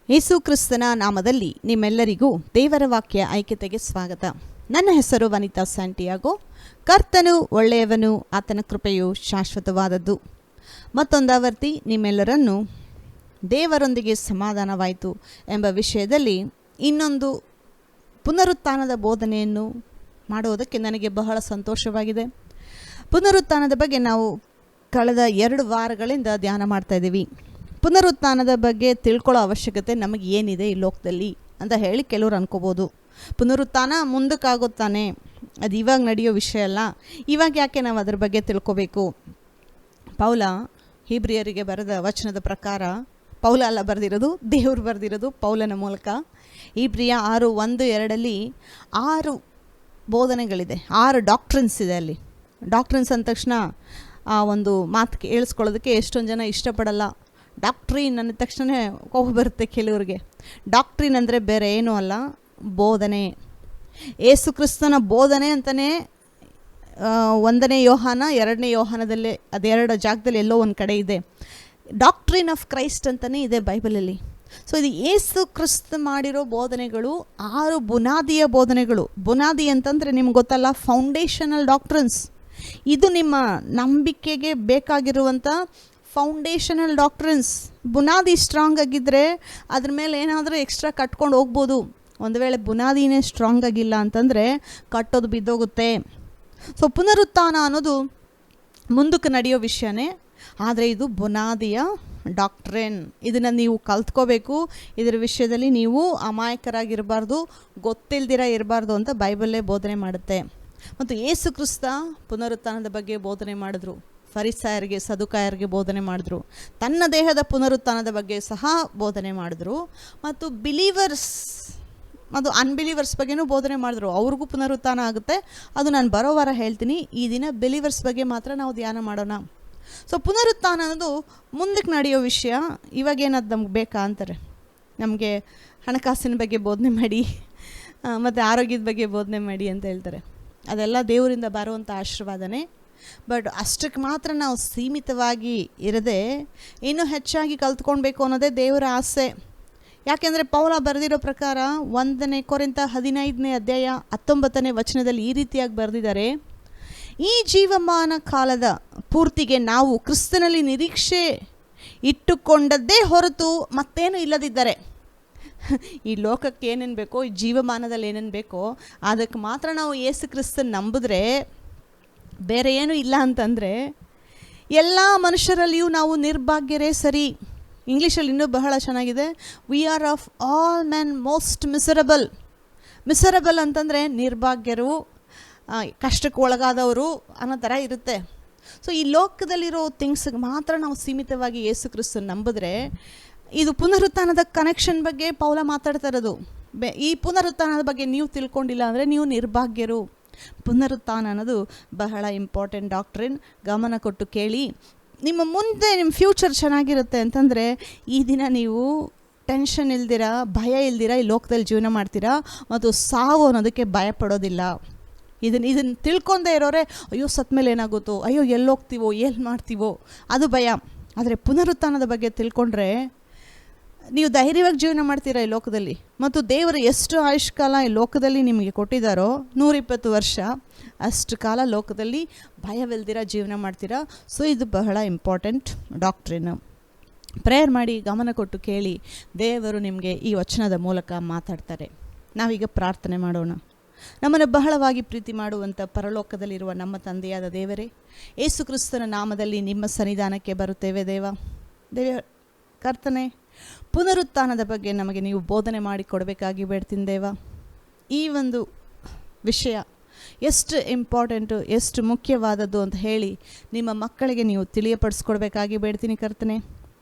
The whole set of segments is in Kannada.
ಯೇಸು ಕ್ರಿಸ್ತನ ನಾಮದಲ್ಲಿ ನಿಮ್ಮೆಲ್ಲರಿಗೂ ದೇವರ ವಾಕ್ಯ ಐಕ್ಯತೆಗೆ ಸ್ವಾಗತ. ನನ್ನ ಹೆಸರು ವನಿತಾ ಸ್ಯಾಂಟಿಯಾಗೋ. ಕರ್ತನು ಒಳ್ಳೆಯವನು, ಆತನ ಕೃಪೆಯು ಶಾಶ್ವತವಾದದ್ದು. ಮತ್ತೊಂದಾವರ್ತಿ ನಿಮ್ಮೆಲ್ಲರನ್ನು ದೇವರೊಂದಿಗೆ ಸಮಾಧಾನವಾಯಿತು ಎಂಬ ವಿಷಯದಲ್ಲಿ ಇನ್ನೊಂದು ಪುನರುತ್ಥಾನದ ಬೋಧನೆಯನ್ನು ಮಾಡುವುದಕ್ಕೆ ನನಗೆ ಬಹಳ ಸಂತೋಷವಾಗಿದೆ. ಪುನರುತ್ಥಾನದ ಬಗ್ಗೆ ನಾವು ಕಳೆದ 2 ವಾರಗಳಿಂದ ಧ್ಯಾನ ಮಾಡ್ತಾ ಇದ್ದೀವಿ. ಪುನರುತ್ಥಾನದ ಬಗ್ಗೆ ತಿಳ್ಕೊಳ್ಳೋ ಅವಶ್ಯಕತೆ ನಮಗೆ ಏನಿದೆ ಈ ಲೋಕದಲ್ಲಿ ಅಂತ ಹೇಳಿ ಕೆಲವರು ಅನ್ಕೋಬೋದು. ಪುನರುತ್ಥಾನ ಮುಂದಕ್ಕಾಗುತ್ತಾನೆ, ಅದು ಇವಾಗ ನಡೆಯೋ ವಿಷಯ ಅಲ್ಲ, ಇವಾಗ ಯಾಕೆ ನಾವು ಅದ್ರ ಬಗ್ಗೆ ತಿಳ್ಕೋಬೇಕು? ಪೌಲ ಹೀಬ್ರಿಯರಿಗೆ ಬರೆದ ವಚನದ ಪ್ರಕಾರ, ಪೌಲ ಅಲ್ಲ ಬರೆದಿರೋದು, ದೇವರು ಬರೆದಿರೋದು ಪೌಲನ ಮೂಲಕ. ಹೀಬ್ರಿಯ 6:1-2 6 ಬೋಧನೆಗಳಿದೆ, 6 ಡಾಕ್ಟ್ರಿನ್ಸ್ ಇದೆ. ಅಲ್ಲಿ ಡಾಕ್ಟ್ರಿನ್ಸ್ ಅಂದ ತಕ್ಷಣ ಆ ಒಂದು ಮಾತು ಕೇಳಿಸ್ಕೊಳ್ಳೋದಕ್ಕೆ ಎಷ್ಟೊಂದು ಜನ ಇಷ್ಟಪಡಲ್ಲ. ಡಾಕ್ಟ್ರಿನ್ ಅಂದ ತಕ್ಷಣ ಕೋಪ ಬರುತ್ತೆ ಕೆಲವ್ರಿಗೆ. ಡಾಕ್ಟ್ರಿನ್ ಅಂದರೆ ಬೇರೆ ಏನೂ ಅಲ್ಲ, ಬೋಧನೆ. ಯೇಸು ಕ್ರಿಸ್ತನ ಬೋಧನೆ ಅಂತಲೇ 1ನೇ ಯೋಹಾನ 2ನೇ ಯೋಹಾನದಲ್ಲಿ ಅದೆರಡು ಜಾಗದಲ್ಲಿ ಎಲ್ಲೋ ಒಂದು ಕಡೆ ಇದೆ. ಡಾಕ್ಟ್ರಿನ್ ಆಫ್ ಕ್ರೈಸ್ಟ್ ಅಂತಲೇ ಇದೆ ಬೈಬಲಲ್ಲಿ. ಸೊ ಇದು ಯೇಸು ಕ್ರಿಸ್ತ ಮಾಡಿರೋ ಬೋಧನೆಗಳು 6 ಬುನಾದಿಯ ಬೋಧನೆಗಳು. ಬುನಾದಿ ಅಂತಂದರೆ ನಿಮ್ಗೆ ಗೊತ್ತಲ್ಲ, ಫೌಂಡೇಶನಲ್ ಡಾಕ್ಟ್ರಿನ್ಸ್. ಇದು ನಿಮ್ಮ ನಂಬಿಕೆಗೆ ಬೇಕಾಗಿರುವಂಥ ಫೌಂಡೇಶನಲ್ ಡಾಕ್ಟ್ರಿನ್ಸ್. ಬುನಾದಿ ಸ್ಟ್ರಾಂಗ್ ಆಗಿದ್ದರೆ ಅದ್ರ ಮೇಲೆ ಏನಾದರೂ ಎಕ್ಸ್ಟ್ರಾ ಕಟ್ಕೊಂಡು ಹೋಗ್ಬೋದು. ಒಂದು ವೇಳೆ ಬುನಾದಿನೇ ಸ್ಟ್ರಾಂಗ್ ಆಗಿಲ್ಲ ಅಂತಂದರೆ ಕಟ್ಟೋದು ಬಿದ್ದೋಗುತ್ತೆ. ಸೊ ಪುನರುತ್ಥಾನ ಅನ್ನೋದು ಮುಂದಕ್ಕೆ ನಡೆಯೋ ವಿಷಯನೇ, ಆದರೆ ಇದು ಬುನಾದಿಯ ಡಾಕ್ಟ್ರಿನ್. ಇದನ್ನು ನೀವು ಕಲ್ತ್ಕೋಬೇಕು. ಇದರ ವಿಷಯದಲ್ಲಿ ನೀವು ಅಮಾಯಕರಾಗಿರಬಾರ್ದು, ಗೊತ್ತಿಲ್ದಿರ ಇರಬಾರ್ದು ಅಂತ ಬೈಬಲ್ಲೇ ಬೋಧನೆ ಮಾಡುತ್ತೆ. ಮತ್ತು ಯೇಸು ಕ್ರಿಸ್ತ ಪುನರುತ್ಥಾನದ ಬಗ್ಗೆ ಬೋಧನೆ ಮಾಡಿದ್ರು. ಫರಿಸಾಯರಿಗೆ, ಸದುಕಾಯರಿಗೆ ಬೋಧನೆ ಮಾಡಿದ್ರು. ತನ್ನ ದೇಹದ ಪುನರುತ್ಥಾನದ ಬಗ್ಗೆ ಸಹ ಬೋಧನೆ ಮಾಡಿದ್ರು. ಮತ್ತು ಬಿಲೀವರ್ಸ್ ಮತ್ತು ಅನ್ಬಿಲೀವರ್ಸ್ ಬಗ್ಗೆನೂ ಬೋಧನೆ ಮಾಡಿದ್ರು. ಅವ್ರಿಗೂ ಪುನರುತ್ಥಾನ ಆಗುತ್ತೆ, ಅದು ನಾನು ಬರೋ ವಾರ ಹೇಳ್ತೀನಿ. ಈ ದಿನ ಬಿಲೀವರ್ಸ್ ಬಗ್ಗೆ ಮಾತ್ರ ನಾವು ಧ್ಯಾನ ಮಾಡೋಣ. ಸೊ ಪುನರುತ್ಥಾನ ಅನ್ನೋದು ಮುಂದಕ್ಕೆ ನಡೆಯೋ ವಿಷಯ. ಇವಾಗೇನದು ನಮ್ಗೆ ಬೇಕಾ ಅಂತಾರೆ. ನಮಗೆ ಹಣಕಾಸಿನ ಬಗ್ಗೆ ಬೋಧನೆ ಮಾಡಿ ಮತ್ತು ಆರೋಗ್ಯದ ಬಗ್ಗೆ ಬೋಧನೆ ಮಾಡಿ ಅಂತ ಹೇಳ್ತಾರೆ. ಅದೆಲ್ಲ ದೇವರಿಂದ ಬರುವಂಥ ಆಶೀರ್ವಾದನೇ. ಬಟ್ ಅಷ್ಟಕ್ಕೆ ಮಾತ್ರ ನಾವು ಸೀಮಿತವಾಗಿ ಇರದೆ ಇನ್ನೂ ಹೆಚ್ಚಾಗಿ ಕಲ್ತ್ಕೊಳ್ಬೇಕು ಅನ್ನೋದೇ ದೇವರ ಆಸೆ. ಯಾಕೆಂದರೆ ಪೌಲ ಬರೆದಿರೋ ಪ್ರಕಾರ 1ನೇ ಕೊರಿಂಥ 15:19 ವಚನದಲ್ಲಿ ಈ ರೀತಿಯಾಗಿ ಬರೆದಿದ್ದಾರೆ: ಈ ಜೀವಮಾನ ಕಾಲದ ಪೂರ್ತಿಗೆ ನಾವು ಕ್ರಿಸ್ತನಲ್ಲಿ ನಿರೀಕ್ಷೆ ಇಟ್ಟುಕೊಂಡದ್ದೇ ಹೊರತು ಮತ್ತೇನು ಇಲ್ಲದಿದ್ದರೆ. ಈ ಲೋಕಕ್ಕೆ ಏನೇನು ಬೇಕೋ, ಈ ಜೀವಮಾನದಲ್ಲಿ ಏನೇನು ಬೇಕೋ ಅದಕ್ಕೆ ಮಾತ್ರ ನಾವು ಯೇಸು ಕ್ರಿಸ್ತನ ನಂಬಿದ್ರೆ ಬೇರೆ ಏನೂ ಇಲ್ಲ ಅಂತಂದರೆ ಎಲ್ಲ ಮನುಷ್ಯರಲ್ಲಿಯೂ ನಾವು ನಿರ್ಭಾಗ್ಯರೇ ಸರಿ. ಇಂಗ್ಲೀಷಲ್ಲಿ ಇನ್ನೂ ಬಹಳ ಚೆನ್ನಾಗಿದೆ, we are of all men most miserable. Miserable ಅಂತಂದರೆ ನಿರ್ಭಾಗ್ಯರು, ಕಷ್ಟಕ್ಕೆ ಒಳಗಾದವರು ಅನ್ನೋ ಥರ ಇರುತ್ತೆ. ಸೊ ಈ ಲೋಕದಲ್ಲಿರೋ ಥಿಂಗ್ಸ್ಗೆ ಮಾತ್ರ ನಾವು ಸೀಮಿತವಾಗಿ ಯೇಸು ಕ್ರಿಸ್ತನ ನಂಬಿದ್ರೆ, ಇದು ಪುನರುತ್ಥಾನದ ಕನೆಕ್ಷನ್ ಬಗ್ಗೆ ಪೌಲ ಮಾತಾಡ್ತಾ ಇರೋದು. ಈ ಪುನರುತ್ಥಾನದ ಬಗ್ಗೆ ನೀವು ತಿಳ್ಕೊಂಡಿಲ್ಲ ಅಂದರೆ ನೀವು ನಿರ್ಭಾಗ್ಯರು. ಪುನರುತ್ಥಾನ ಅನ್ನೋದು ಬಹಳ ಇಂಪಾರ್ಟೆಂಟ್ ಡಾಕ್ಟ್ರಿನ್. ಗಮನ ಕೊಟ್ಟು ಕೇಳಿ. ನಿಮ್ಮ ಮುಂದೆ ನಿಮ್ಮ ಫ್ಯೂಚರ್ ಚೆನ್ನಾಗಿರುತ್ತೆ ಅಂತಂದರೆ ಈ ದಿನ ನೀವು ಟೆನ್ಷನ್ ಇಲ್ದಿರ, ಭಯ ಇಲ್ದಿರ ಈ ಲೋಕದಲ್ಲಿ ಜೀವನ ಮಾಡ್ತೀರಾ. ಮತ್ತು ಸಾವು ಅನ್ನೋದಕ್ಕೆ ಭಯ ಪಡೋದಿಲ್ಲ. ಇದನ್ನು ತಿಳ್ಕೊಂಡೇ ಇರೋರೆ, ಅಯ್ಯೋ ಸತ್ತ ಮೇಲೆ ಏನಾಗುತ್ತೋ, ಅಯ್ಯೋ ಎಲ್ಲೋಗ್ತೀವೋ, ಏನು ಮಾಡ್ತೀವೋ, ಅದು ಭಯ. ಆದರೆ ಪುನರುತ್ಥಾನದ ಬಗ್ಗೆ ತಿಳ್ಕೊಂಡ್ರೆ ನೀವು ಧೈರ್ಯವಾಗಿ ಜೀವನ ಮಾಡ್ತೀರಾ ಈ ಲೋಕದಲ್ಲಿ. ಮತ್ತು ದೇವರು ಎಷ್ಟು ಆಯುಷ್ಕಾಲ ಈ ಲೋಕದಲ್ಲಿ ನಿಮಗೆ ಕೊಟ್ಟಿದ್ದಾರೋ, 120 ವರ್ಷ, ಅಷ್ಟು ಕಾಲ ಲೋಕದಲ್ಲಿ ಭಯವಿಲ್ದಿರ ಜೀವನ ಮಾಡ್ತೀರಾ. ಸೊ ಇದು ಬಹಳ ಇಂಪಾರ್ಟೆಂಟ್ ಡಾಕ್ಟ್ರಿನ್. ಪ್ರೇಯರ್ ಮಾಡಿ ಗಮನ ಕೊಟ್ಟು ಕೇಳಿ. ದೇವರು ನಿಮಗೆ ಈ ವಚನದ ಮೂಲಕ ಮಾತಾಡ್ತಾರೆ. ನಾವೀಗ ಪ್ರಾರ್ಥನೆ ಮಾಡೋಣ. ನಮ್ಮನ್ನು ಬಹಳವಾಗಿ ಪ್ರೀತಿ ಮಾಡುವಂಥ ಪರಲೋಕದಲ್ಲಿರುವ ನಮ್ಮ ತಂದೆಯಾದ ದೇವರೇ, ಯೇಸು ಕ್ರಿಸ್ತನ ನಾಮದಲ್ಲಿ ನಿಮ್ಮ ಸನ್ನಿಧಾನಕ್ಕೆ ಬರುತ್ತೇವೆ. ದೇವ ಕರ್ತನೆ, ಪುನರುತ್ಥಾನದ ಬಗ್ಗೆ ನಮಗೆ ನೀವು ಬೋಧನೆ ಮಾಡಿ ಕೊಡಬೇಕಾಗಿ ಬೇಡ್ತೀನಿ ದೇವ. ಈ ಒಂದು ವಿಷಯ ಎಷ್ಟು ಇಂಪಾರ್ಟೆಂಟು, ಎಷ್ಟು ಮುಖ್ಯವಾದದ್ದು ಅಂತ ಹೇಳಿ ನಿಮ್ಮ ಮಕ್ಕಳಿಗೆ ನೀವು ತಿಳಿಯಪಡಿಸ್ಕೊಡ್ಬೇಕಾಗಿ ಬೇಡ್ತೀನಿ ಕರ್ತನೆ.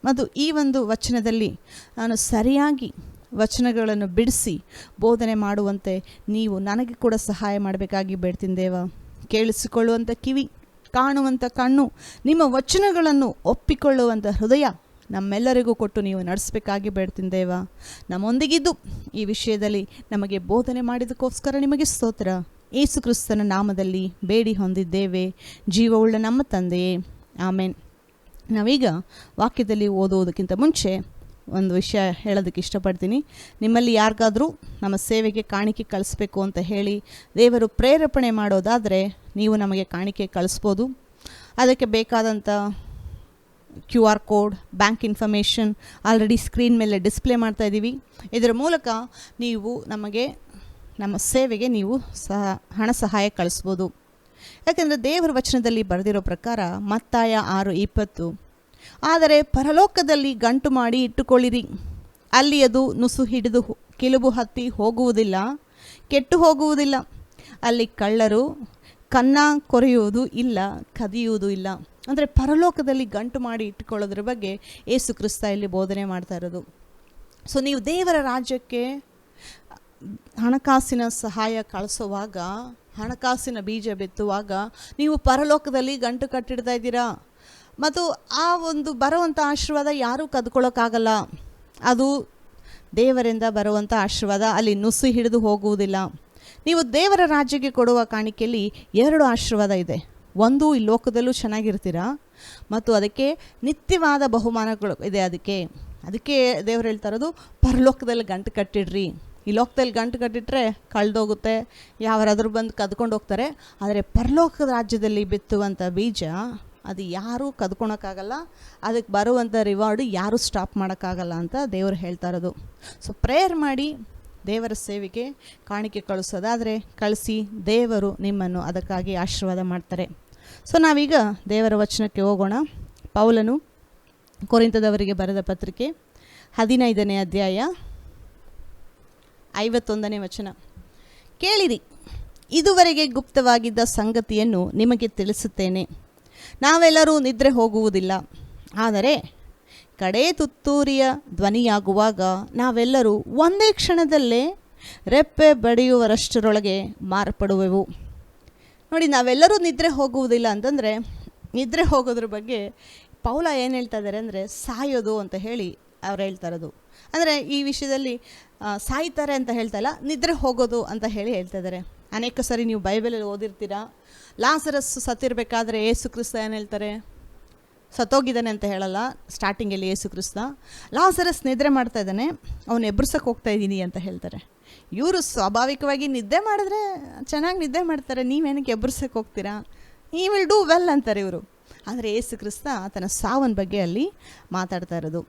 ಮತ್ತು ಈ ಒಂದು ವಚನದಲ್ಲಿ ನಾನು ಸರಿಯಾಗಿ ವಚನಗಳನ್ನು ಬಿಡಿಸಿ ಬೋಧನೆ ಮಾಡುವಂತೆ ನೀವು ನನಗೆ ಕೂಡ ಸಹಾಯ ಮಾಡಬೇಕಾಗಿ ಬೇಡ್ತೀನಿ ದೇವ. ಕೇಳಿಸಿಕೊಳ್ಳುವಂಥ ಕಿವಿ, ಕಾಣುವಂಥ ಕಣ್ಣು, ನಿಮ್ಮ ವಚನಗಳನ್ನು ಒಪ್ಪಿಕೊಳ್ಳುವಂಥ ಹೃದಯ ನಮ್ಮೆಲ್ಲರಿಗೂ ಕೊಟ್ಟು ನೀವು ನಡೆಸಬೇಕಾಗಿ ಬೇಡ್ತೀನಿ ದೇವ. ನಮ್ಮೊಂದಿಗಿದ್ದು ಈ ವಿಷಯದಲ್ಲಿ ನಮಗೆ ಬೋಧನೆ ಮಾಡಿದಕ್ಕೋಸ್ಕರ ನಿಮಗೆ ಸ್ತೋತ್ರ. ಯೇಸು ಕ್ರಿಸ್ತನ ನಾಮದಲ್ಲಿ ಬೇಡಿ ಹೊಂದಿದ್ದೇವೆ, ಜೀವವುಳ್ಳ ನಮ್ಮ ತಂದೆಯೇ, ಆಮೇನ್. ನಾವೀಗ ವಾಕ್ಯದಲ್ಲಿ ಓದುವುದಕ್ಕಿಂತ ಮುಂಚೆ ಒಂದು ವಿಷಯ ಹೇಳೋದಕ್ಕೆ ಇಷ್ಟಪಡ್ತೀನಿ. ನಿಮ್ಮಲ್ಲಿ ಯಾರಿಗಾದರೂ ನಮ್ಮ ಸೇವೆಗೆ ಕಾಣಿಕೆ ಕಳಿಸ್ಬೇಕು ಅಂತ ಹೇಳಿ ದೇವರು ಪ್ರೇರೇಪಣೆ ಮಾಡೋದಾದರೆ ನೀವು ನಮಗೆ ಕಾಣಿಕೆ ಕಳಿಸ್ಬೋದು. ಅದಕ್ಕೆ ಬೇಕಾದಂಥ QR code, bank information already screen ಮೇಲೆ ಡಿಸ್ಪ್ಲೇ ಮಾಡ್ತಾ ಇದ್ದೀವಿ. ಇದರ ಮೂಲಕ ನೀವು ನಮಗೆ ನಮ್ಮ ಸೇವೆಗೆ ನೀವು ಹಣ ಸಹಾಯ ಕಳಿಸ್ಬೋದು. ಯಾಕೆಂದರೆ ದೇವರ ವಚನದಲ್ಲಿ ಬರೆದಿರೋ ಪ್ರಕಾರ ಮತ್ತಾಯ 6:20, ಆದರೆ ಪರಲೋಕದಲ್ಲಿ ಗಂಟು ಮಾಡಿ ಇಟ್ಟುಕೊಳ್ಳಿರಿ, ಅಲ್ಲಿ ಅದು ನುಸು ಹಿಡಿದು ಕಿಲುಬು ಹತ್ತಿ ಹೋಗುವುದಿಲ್ಲ, ಕೆಟ್ಟು ಹೋಗುವುದಿಲ್ಲ. ಅಲ್ಲಿ ಕಳ್ಳರು ಕನ್ನ ಕೊರೆಯುವುದು ಇಲ್ಲ, ಕದಿಯುವುದು ಇಲ್ಲ. ಅಂದರೆ ಪರಲೋಕದಲ್ಲಿ ಗಂಟು ಮಾಡಿ ಇಟ್ಟುಕೊಳ್ಳೋದ್ರ ಬಗ್ಗೆ ಯೇಸು ಕ್ರಿಸ್ತ ಇಲ್ಲಿ ಬೋಧನೆ ಮಾಡ್ತಾ ಇರೋದು. ಸೊ ನೀವು ದೇವರ ರಾಜ್ಯಕ್ಕೆ ಹಣಕಾಸಿನ ಸಹಾಯ ಕಳಿಸುವಾಗ, ಹಣಕಾಸಿನ ಬೀಜ ಬಿತ್ತುವಾಗ ನೀವು ಪರಲೋಕದಲ್ಲಿ ಗಂಟು ಕಟ್ಟಿಡ್ತಾ ಇದ್ದೀರಾ. ಮತ್ತು ಆ ಒಂದು ಬರುವಂಥ ಆಶೀರ್ವಾದ ಯಾರೂ ಕದ್ಕೊಳ್ಳೋಕ್ಕಾಗಲ್ಲ. ಅದು ದೇವರಿಂದ ಬರುವಂಥ ಆಶೀರ್ವಾದ, ಅಲ್ಲಿ ನುಸಿ ಹಿಡಿದು ಹೋಗುವುದಿಲ್ಲ. ನೀವು ದೇವರ ರಾಜ್ಯಕ್ಕೆ ಕೊಡುವ ಕಾಣಿಕೆಯಲ್ಲಿ 2 ಆಶೀರ್ವಾದ ಇದೆ. ಒಂದು, ಈ ಲೋಕದಲ್ಲೂ ಚೆನ್ನಾಗಿರ್ತೀರಾ, ಮತ್ತು ಅದಕ್ಕೆ ನಿತ್ಯವಾದ ಬಹುಮಾನಗಳು ಇದೆ. ಅದಕ್ಕೆ ದೇವರು ಹೇಳ್ತಾ ಇರೋದು ಪರಲೋಕದಲ್ಲಿ ಗಂಟು ಕಟ್ಟಿಡ್ರಿ. ಈ ಲೋಕದಲ್ಲಿ ಗಂಟು ಕಟ್ಟಿಟ್ರೆ ಕಳೆದೋಗುತ್ತೆ, ಯಾರಾದರೂ ಬಂದು ಕದ್ಕೊಂಡು ಹೋಗ್ತಾರೆ. ಆದರೆ ಪರಲೋಕದ ರಾಜ್ಯದಲ್ಲಿ ಬಿತ್ತುವಂಥ ಬೀಜ ಅದು ಯಾರೂ ಕದ್ಕೊಳಕ್ಕಾಗಲ್ಲ, ಅದಕ್ಕೆ ಬರುವಂಥ ರಿವಾರ್ಡು ಯಾರೂ ಸ್ಟಾಪ್ ಮಾಡೋಕ್ಕಾಗಲ್ಲ ಅಂತ ದೇವರು ಹೇಳ್ತಾ ಇರೋದು. ಸೊ ಪ್ರೇಯರ್ ಮಾಡಿ ದೇವರ ಸೇವೆಗೆ ಕಾಣಿಕೆ ಕಳಿಸೋದಾದರೆ ಕಳಿಸಿ, ದೇವರು ನಿಮ್ಮನ್ನು ಅದಕ್ಕಾಗಿ ಆಶೀರ್ವಾದ ಮಾಡ್ತಾರೆ. ಸೊ ನಾವೀಗ ದೇವರ ವಚನಕ್ಕೆ ಹೋಗೋಣ. ಪೌಲನು ಕೊರಿಂಥದವರಿಗೆ ಬರೆದ ಪತ್ರಿಕೆ 15ನೇ ಅಧ್ಯಾಯ 51ನೇ ವಚನ. ಕೇಳಿರಿ, ಇದುವರೆಗೆ ಗುಪ್ತವಾಗಿದ್ದ ಸಂಗತಿಯನ್ನು ನಿಮಗೆ ತಿಳಿಸುತ್ತೇನೆ. ನಾವೆಲ್ಲರೂ ನಿದ್ರೆ ಹೋಗುವುದಿಲ್ಲ, ಆದರೆ ಕಡೇ ತುತ್ತೂರಿಯ ಧ್ವನಿಯಾಗುವಾಗ ನಾವೆಲ್ಲರೂ ಒಂದೇ ಕ್ಷಣದಲ್ಲೇ ರೆಪ್ಪೆ ಬಡಿಯುವರಷ್ಟರೊಳಗೆ ಮಾರ್ಪಡುವೆವು. ನೋಡಿ, ನಾವೆಲ್ಲರೂ ನಿದ್ರೆ ಹೋಗುವುದಿಲ್ಲ ಅಂತಂದರೆ ನಿದ್ರೆ ಹೋಗೋದ್ರ ಬಗ್ಗೆ ಪೌಲ ಏನು ಹೇಳ್ತಾ ಇದ್ದಾರೆ ಅಂದರೆ ಸಾಯೋದು ಅಂತ ಹೇಳಿ ಅವ್ರು ಹೇಳ್ತಾ ಇರೋದು. ಅಂದರೆ ಈ ವಿಷಯದಲ್ಲಿ ಸಾಯ್ತಾರೆ ಅಂತ ಹೇಳ್ತಾ ಇಲ್ಲ, ನಿದ್ರೆ ಹೋಗೋದು ಅಂತ ಹೇಳಿ ಹೇಳ್ತಾ ಇದ್ದಾರೆ. ಅನೇಕ ಸರಿ ನೀವು ಬೈಬಲಲ್ಲಿ ಓದಿರ್ತೀರಾ, ಲಾಸರಸ್ ಸತ್ತಿರಬೇಕಾದ್ರೆ ಯೇಸು ಕ್ರಿಸ್ತ ಏನು ಹೇಳ್ತಾರೆ? ಸತ್ತೋಗಿದ್ದಾನೆ ಅಂತ ಹೇಳಲ್ಲ. ಸ್ಟಾರ್ಟಿಂಗಲ್ಲಿ ಯೇಸು ಕ್ರಿಸ್ತ ಲಾಸರಸ್ ನಿದ್ರೆ ಮಾಡ್ತಾ ಇದ್ದಾನೆ, ಅವನು ಎಬ್ಬಿಸಕ್ಕೆ ಹೋಗ್ತಾ ಇದ್ದೀನಿ ಅಂತ ಹೇಳ್ತಾರೆ. ಇವರು ಸ್ವಾಭಾವಿಕವಾಗಿ ನಿದ್ದೆ ಮಾಡಿದ್ರೆ ಚೆನ್ನಾಗಿ ನಿದ್ದೆ ಮಾಡ್ತಾರೆ, ನೀವೇನಕ್ಕೆ ಎಬ್ಬಿಸಕ್ಕೆ ಹೋಗ್ತೀರಾ? ಈ ವಿಲ್ ಡೂ ವೆಲ್ ಅಂತಾರೆ ಇವರು. ಆದರೆ ಯೇಸು ಕ್ರಿಸ್ತ ತನ್ನ ಸಾವನ ಬಗ್ಗೆ ಅಲ್ಲಿ ಮಾತಾಡ್ತಾ ಇರೋದು.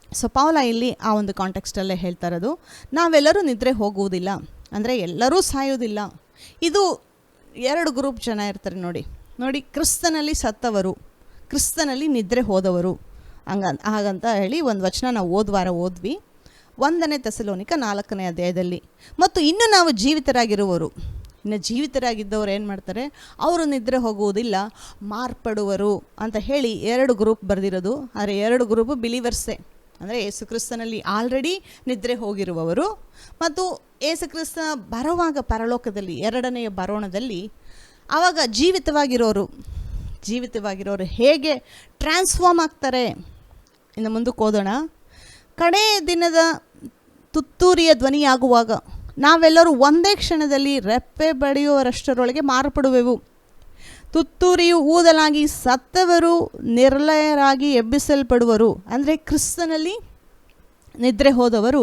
ಸೊ ಪೌಲ ಇಲ್ಲಿ ಆ ಒಂದು ಕಾಂಟೆಕ್ಸ್ಟಲ್ಲೇ ಹೇಳ್ತಾ ಇರೋದು, ನಾವೆಲ್ಲರೂ ನಿದ್ರೆ ಹೋಗುವುದಿಲ್ಲ ಅಂದರೆ ಎಲ್ಲರೂ ಸಾಯೋದಿಲ್ಲ. ಇದು 2 ಗ್ರೂಪ್ ಜನ ಇರ್ತಾರೆ. ನೋಡಿ ಕ್ರಿಸ್ತನಲ್ಲಿ ಸತ್ತವರು, ಕ್ರಿಸ್ತನಲ್ಲಿ ನಿದ್ರೆ ಹೋದವರು ಹಾಗಂತ ಹೇಳಿ ಒಂದು ವಚನ ನಾವು ಓದ್ವಿ 1ನೇ ಥೆಸಲೋನಿಕ 4ನೇ ಅಧ್ಯಾಯದಲ್ಲಿ. ಮತ್ತು ಇನ್ನು ನಾವು ಜೀವಿತರಾಗಿರುವವರು, ಇನ್ನು ಜೀವಿತರಾಗಿದ್ದವರು ಏನು ಮಾಡ್ತಾರೆ? ಅವರು ನಿದ್ರೆ ಹೋಗುವುದಿಲ್ಲ, ಮಾರ್ಪಡುವರು ಅಂತ ಹೇಳಿ 2 ಗ್ರೂಪ್ ಬರೆದಿರೋದು. ಆದರೆ 2 ಗ್ರೂಪು ಬಿಲೀವರ್ಸೇ, ಅಂದರೆ ಯೇಸು ಕ್ರಿಸ್ತನಲ್ಲಿ ಆಲ್ರೆಡಿ ನಿದ್ರೆ ಹೋಗಿರುವವರು ಮತ್ತು ಯೇಸು ಕ್ರಿಸ್ತ ಬರುವಾಗ ಪರಲೋಕದಲ್ಲಿ 2ನೆಯ ಬರೋಣದಲ್ಲಿ ಆವಾಗ ಜೀವಿತವಾಗಿರೋರು ಹೇಗೆ ಟ್ರಾನ್ಸ್ಫಾರ್ಮ್ ಆಗ್ತಾರೆ. ಇನ್ನು ಮುಂದಕ್ಕೆ ಓದೋಣ. ಕಡೇ ದಿನದ ತುತ್ತೂರಿಯ ಧ್ವನಿಯಾಗುವಾಗ ನಾವೆಲ್ಲರೂ ಒಂದೇ ಕ್ಷಣದಲ್ಲಿ ರೆಪ್ಪೆ ಬಡಿಯುವರಷ್ಟರೊಳಗೆ ಮಾರ್ಪಡುವೆವು. ತುತ್ತೂರಿಯು ಊದಲಾಗಿ ಸತ್ತವರು ನಿರ್ಲಯರಾಗಿ ಎಬ್ಬಿಸಲ್ಪಡುವರು. ಅಂದರೆ ಕ್ರಿಸ್ತನಲ್ಲಿ ನಿದ್ರೆ ಹೋದವರು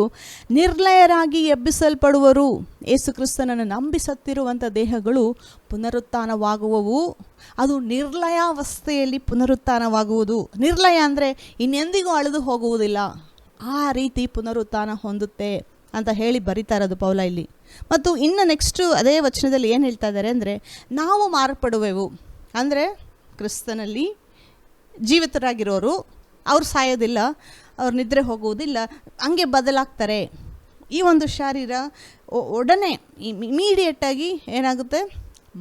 ನಿರ್ಲಯರಾಗಿ ಎಬ್ಬಿಸಲ್ಪಡುವರು. ಯೇಸು ಕ್ರಿಸ್ತನನ್ನು ನಂಬಿ ಸತ್ತಿರುವಂಥ ದೇಹಗಳು ಪುನರುತ್ಥಾನವಾಗುವವು. ಅದು ನಿರ್ಲಯಾವಸ್ಥೆಯಲ್ಲಿ ಪುನರುತ್ಥಾನವಾಗುವುದು. ನಿರ್ಲಯ ಅಂದರೆ ಇನ್ನೆಂದಿಗೂ ಅಳಿದು ಹೋಗುವುದಿಲ್ಲ, ಆ ರೀತಿ ಪುನರುತ್ಥಾನ ಹೊಂದುತ್ತೆ ಅಂತ ಹೇಳಿ ಬರಿತಾ ಇರೋದು ಪೌಲ ಇಲ್ಲಿ. ಮತ್ತು ಇನ್ನು ನೆಕ್ಸ್ಟು ಅದೇ ವಚನದಲ್ಲಿ ಏನು ಹೇಳ್ತಾ ಇದ್ದಾರೆ ಅಂದರೆ ನಾವು ಮಾರ್ಪಡುವೆವು. ಅಂದರೆ ಕ್ರಿಸ್ತನಲ್ಲಿ ಜೀವಿತರಾಗಿರೋರು ಅವ್ರು ಸಾಯೋದಿಲ್ಲ, ಅವ್ರು ನಿದ್ರೆ ಹೋಗುವುದಿಲ್ಲ, ಹಂಗೆ ಬದಲಾಗ್ತಾರೆ. ಈ ಒಂದು ಶರೀರ ಒಡನೆ ಇಮಿಡಿಯೇಟಾಗಿ ಏನಾಗುತ್ತೆ?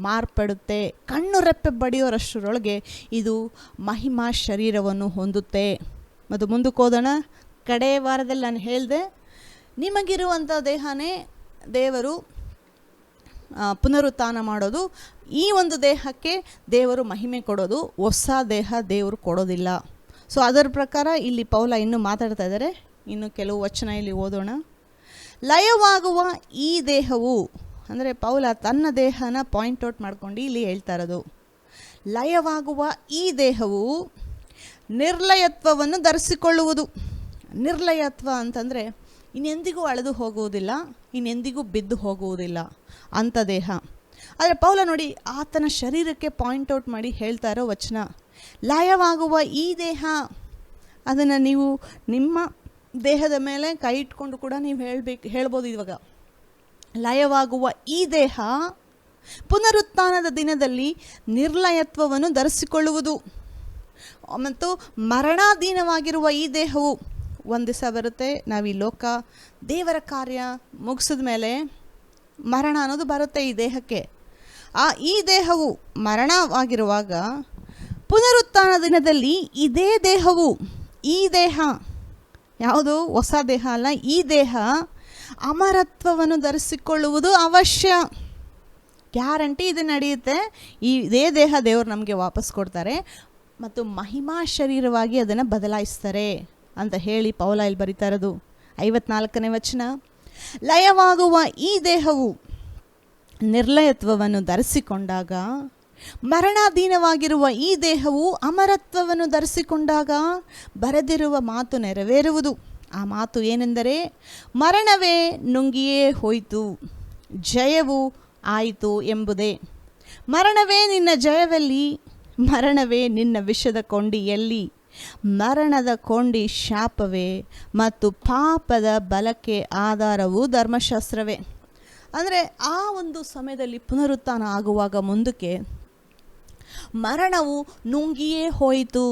ಮಾರ್ಪಡುತ್ತೆ. ಕಣ್ಣು ರೆಪ್ಪೆ ಬಡಿಯೋರಷ್ಟರೊಳಗೆ ಇದು ಮಹಿಮಾ ಶರೀರವನ್ನು ಹೊಂದುತ್ತೆ. ಮತ್ತು ಮುಂದಕ್ಕೆ ಹೋದೋಣ. ಕಡೇ ವಾರದಲ್ಲಿ ನಾನು ಹೇಳಿದೆ, ನಿಮಗಿರುವಂಥ ದೇಹನೇ ದೇವರು ಪುನರುತ್ಥಾನ ಮಾಡೋದು. ಈ ಒಂದು ದೇಹಕ್ಕೆ ದೇವರು ಮಹಿಮೆ ಕೊಡೋದು, ಹೊಸ ದೇಹ ದೇವರು ಕೊಡೋದಿಲ್ಲ. ಸೊ ಅದರ ಪ್ರಕಾರ ಇಲ್ಲಿ ಪೌಲ ಇನ್ನೂ ಮಾತಾಡ್ತಾ ಇದ್ದಾರೆ. ಇನ್ನು ಕೆಲವು ವಚನ ಇಲ್ಲಿ ಓದೋಣ. ಲಯವಾಗುವ ಈ ದೇಹವು, ಅಂದರೆ ಪೌಲ ತನ್ನ ದೇಹನ ಪಾಯಿಂಟ್ ಔಟ್ ಮಾಡ್ಕೊಂಡು ಇಲ್ಲಿ ಹೇಳ್ತಾ ಇರೋದು, ಲಯವಾಗುವ ಈ ದೇಹವು ನಿರ್ಲಯತ್ವವನ್ನು ಧರಿಸಿಕೊಳ್ಳುವುದು. ನಿರ್ಲಯತ್ವ ಅಂತಂದರೆ ಇನ್ನೆಂದಿಗೂ ಅಳೆದು ಹೋಗುವುದಿಲ್ಲ, ಇನ್ನೆಂದಿಗೂ ಬಿದ್ದು ಹೋಗುವುದಿಲ್ಲ ಅಂಥ ದೇಹ. ಆದರೆ ಪೌಲ ನೋಡಿ ಆತನ ಶರೀರಕ್ಕೆ ಪಾಯಿಂಟ್ಔಟ್ ಮಾಡಿ ಹೇಳ್ತಾ ಇರೋ ವಚನ, ಲಯವಾಗುವ ಈ ದೇಹ. ಅದನ್ನು ನೀವು ನಿಮ್ಮ ದೇಹದ ಮೇಲೆ ಕೈ ಇಟ್ಕೊಂಡು ಕೂಡ ನೀವು ಹೇಳ್ಬೋದು. ಇವಾಗ ಲಯವಾಗುವ ಈ ದೇಹ ಪುನರುತ್ಥಾನದ ದಿನದಲ್ಲಿ ನಿರ್ಲಯತ್ವವನ್ನು ಧರಿಸಿಕೊಳ್ಳುವುದು. ಮತ್ತು ಮರಣಾಧೀನವಾಗಿರುವ ಈ ದೇಹವು ಒಂದು ದಿವಸ ಬರುತ್ತೆ. ನಾವು ಈ ಲೋಕ ದೇವರ ಕಾರ್ಯ ಮುಗಿಸಿದ ಮೇಲೆ ಮರಣ ಅನ್ನೋದು ಬರುತ್ತೆ ಈ ದೇಹಕ್ಕೆ. ಈ ದೇಹವು ಮರಣವಾಗಿರುವಾಗ ಪುನರುತ್ಥಾನ ದಿನದಲ್ಲಿ ಇದೇ ದೇಹವು, ಈ ದೇಹ ಯಾವುದು ಹೊಸ ದೇಹ ಅಲ್ಲ, ಈ ದೇಹ ಅಮರತ್ವವನ್ನು ಧರಿಸಿಕೊಳ್ಳುವುದು ಅವಶ್ಯ. ಗ್ಯಾರಂಟಿ ಇದು ನಡೆಯುತ್ತೆ. ಇದೇ ದೇಹ ದೇವರು ನಮಗೆ ವಾಪಸ್ ಕೊಡ್ತಾರೆ ಮತ್ತು ಮಹಿಮಾ ಶರೀರವಾಗಿ ಅದನ್ನು ಬದಲಾಯಿಸ್ತಾರೆ ಅಂತ ಹೇಳಿ ಪೌಲ ಇಲ್ಲಿ ಬರಿತಾ ಇರೋದು. 54ನೇ ವಚನ, ಲಯವಾಗುವ ಈ ದೇಹವು ನಿರ್ಲಯತ್ವವನ್ನು ಧರಿಸಿಕೊಂಡಾಗ, ಮರಣಾಧೀನವಾಗಿರುವ ಈ ದೇಹವು ಅಮರತ್ವವನ್ನು ಧರಿಸಿಕೊಂಡಾಗ ಬರೆದಿರುವ ಮಾತು ನೆರವೇರುವುದು. ಆ ಮಾತು ಏನೆಂದರೆ, ಮರಣವೇ ನುಂಗಿಯೇ ಹೋಯಿತು, ಜಯವು ಆಯಿತು ಎಂಬುದೇ. ಮರಣವೇ ನಿನ್ನ ಜಯವೆಲ್ಲಿ, ಮರಣವೇ ನಿನ್ನ ವಿಷದ ಕೊಂಡಿ ಎಲ್ಲಿ, ಮರಣದ ಕೊಂಡಿ ಶಾಪವೇ ಮತ್ತು ಪಾಪದ ಬಲಕ್ಕೆ ಆಧಾರವು ಧರ್ಮಶಾಸ್ತ್ರವೇ. ಅಂದರೆ ಆ ಒಂದು ಸಮಯದಲ್ಲಿ ಪುನರುತ್ಥಾನ ಆಗುವಾಗ ಮುಂದಕ್ಕೆ ಮರಣವು ನುಂಗಿಯೇ ಹೋಯಿತು.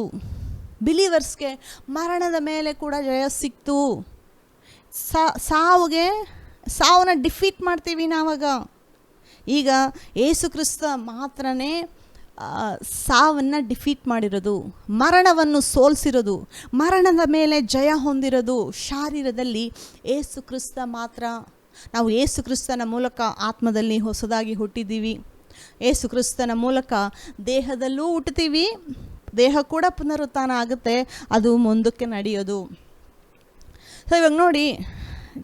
ಬಿಲೀವರ್ಸ್ಗೆ ಮರಣದ ಮೇಲೆ ಕೂಡ ಜಯ ಸಿಕ್ತು. ಸಾವನ್ನ ಡಿಫೀಟ್ ಮಾಡ್ತೀವಿ ನಾವಾಗ. ಈಗ ಯೇಸು ಕ್ರಿಸ್ತ ಮಾತ್ರನೇ ಸಾವನ್ನು ಡಿಫೀಟ್ ಮಾಡಿರೋದು, ಮರಣವನ್ನು ಸೋಲಿಸಿರೋದು, ಮರಣದ ಮೇಲೆ ಜಯ ಹೊಂದಿರೋದು ಶಾರೀರದಲ್ಲಿ ಯೇಸು ಕ್ರಿಸ್ತ ಮಾತ್ರ. ನಾವು ಯೇಸು ಕ್ರಿಸ್ತನ ಮೂಲಕ ಆತ್ಮದಲ್ಲಿ ಹೊಸದಾಗಿ ಹುಟ್ಟಿದ್ದೀವಿ. ಯೇಸು ಕ್ರಿಸ್ತನ ಮೂಲಕ ದೇಹದಲ್ಲೂ ಹುಟ್ಟುತ್ತೀವಿ, ದೇಹ ಕೂಡ ಪುನರುತ್ಥಾನ ಆಗುತ್ತೆ, ಅದು ಮುಂದಕ್ಕೆ ನಡೆಯೋದು. ಸೊ ಇವಾಗ ನೋಡಿ,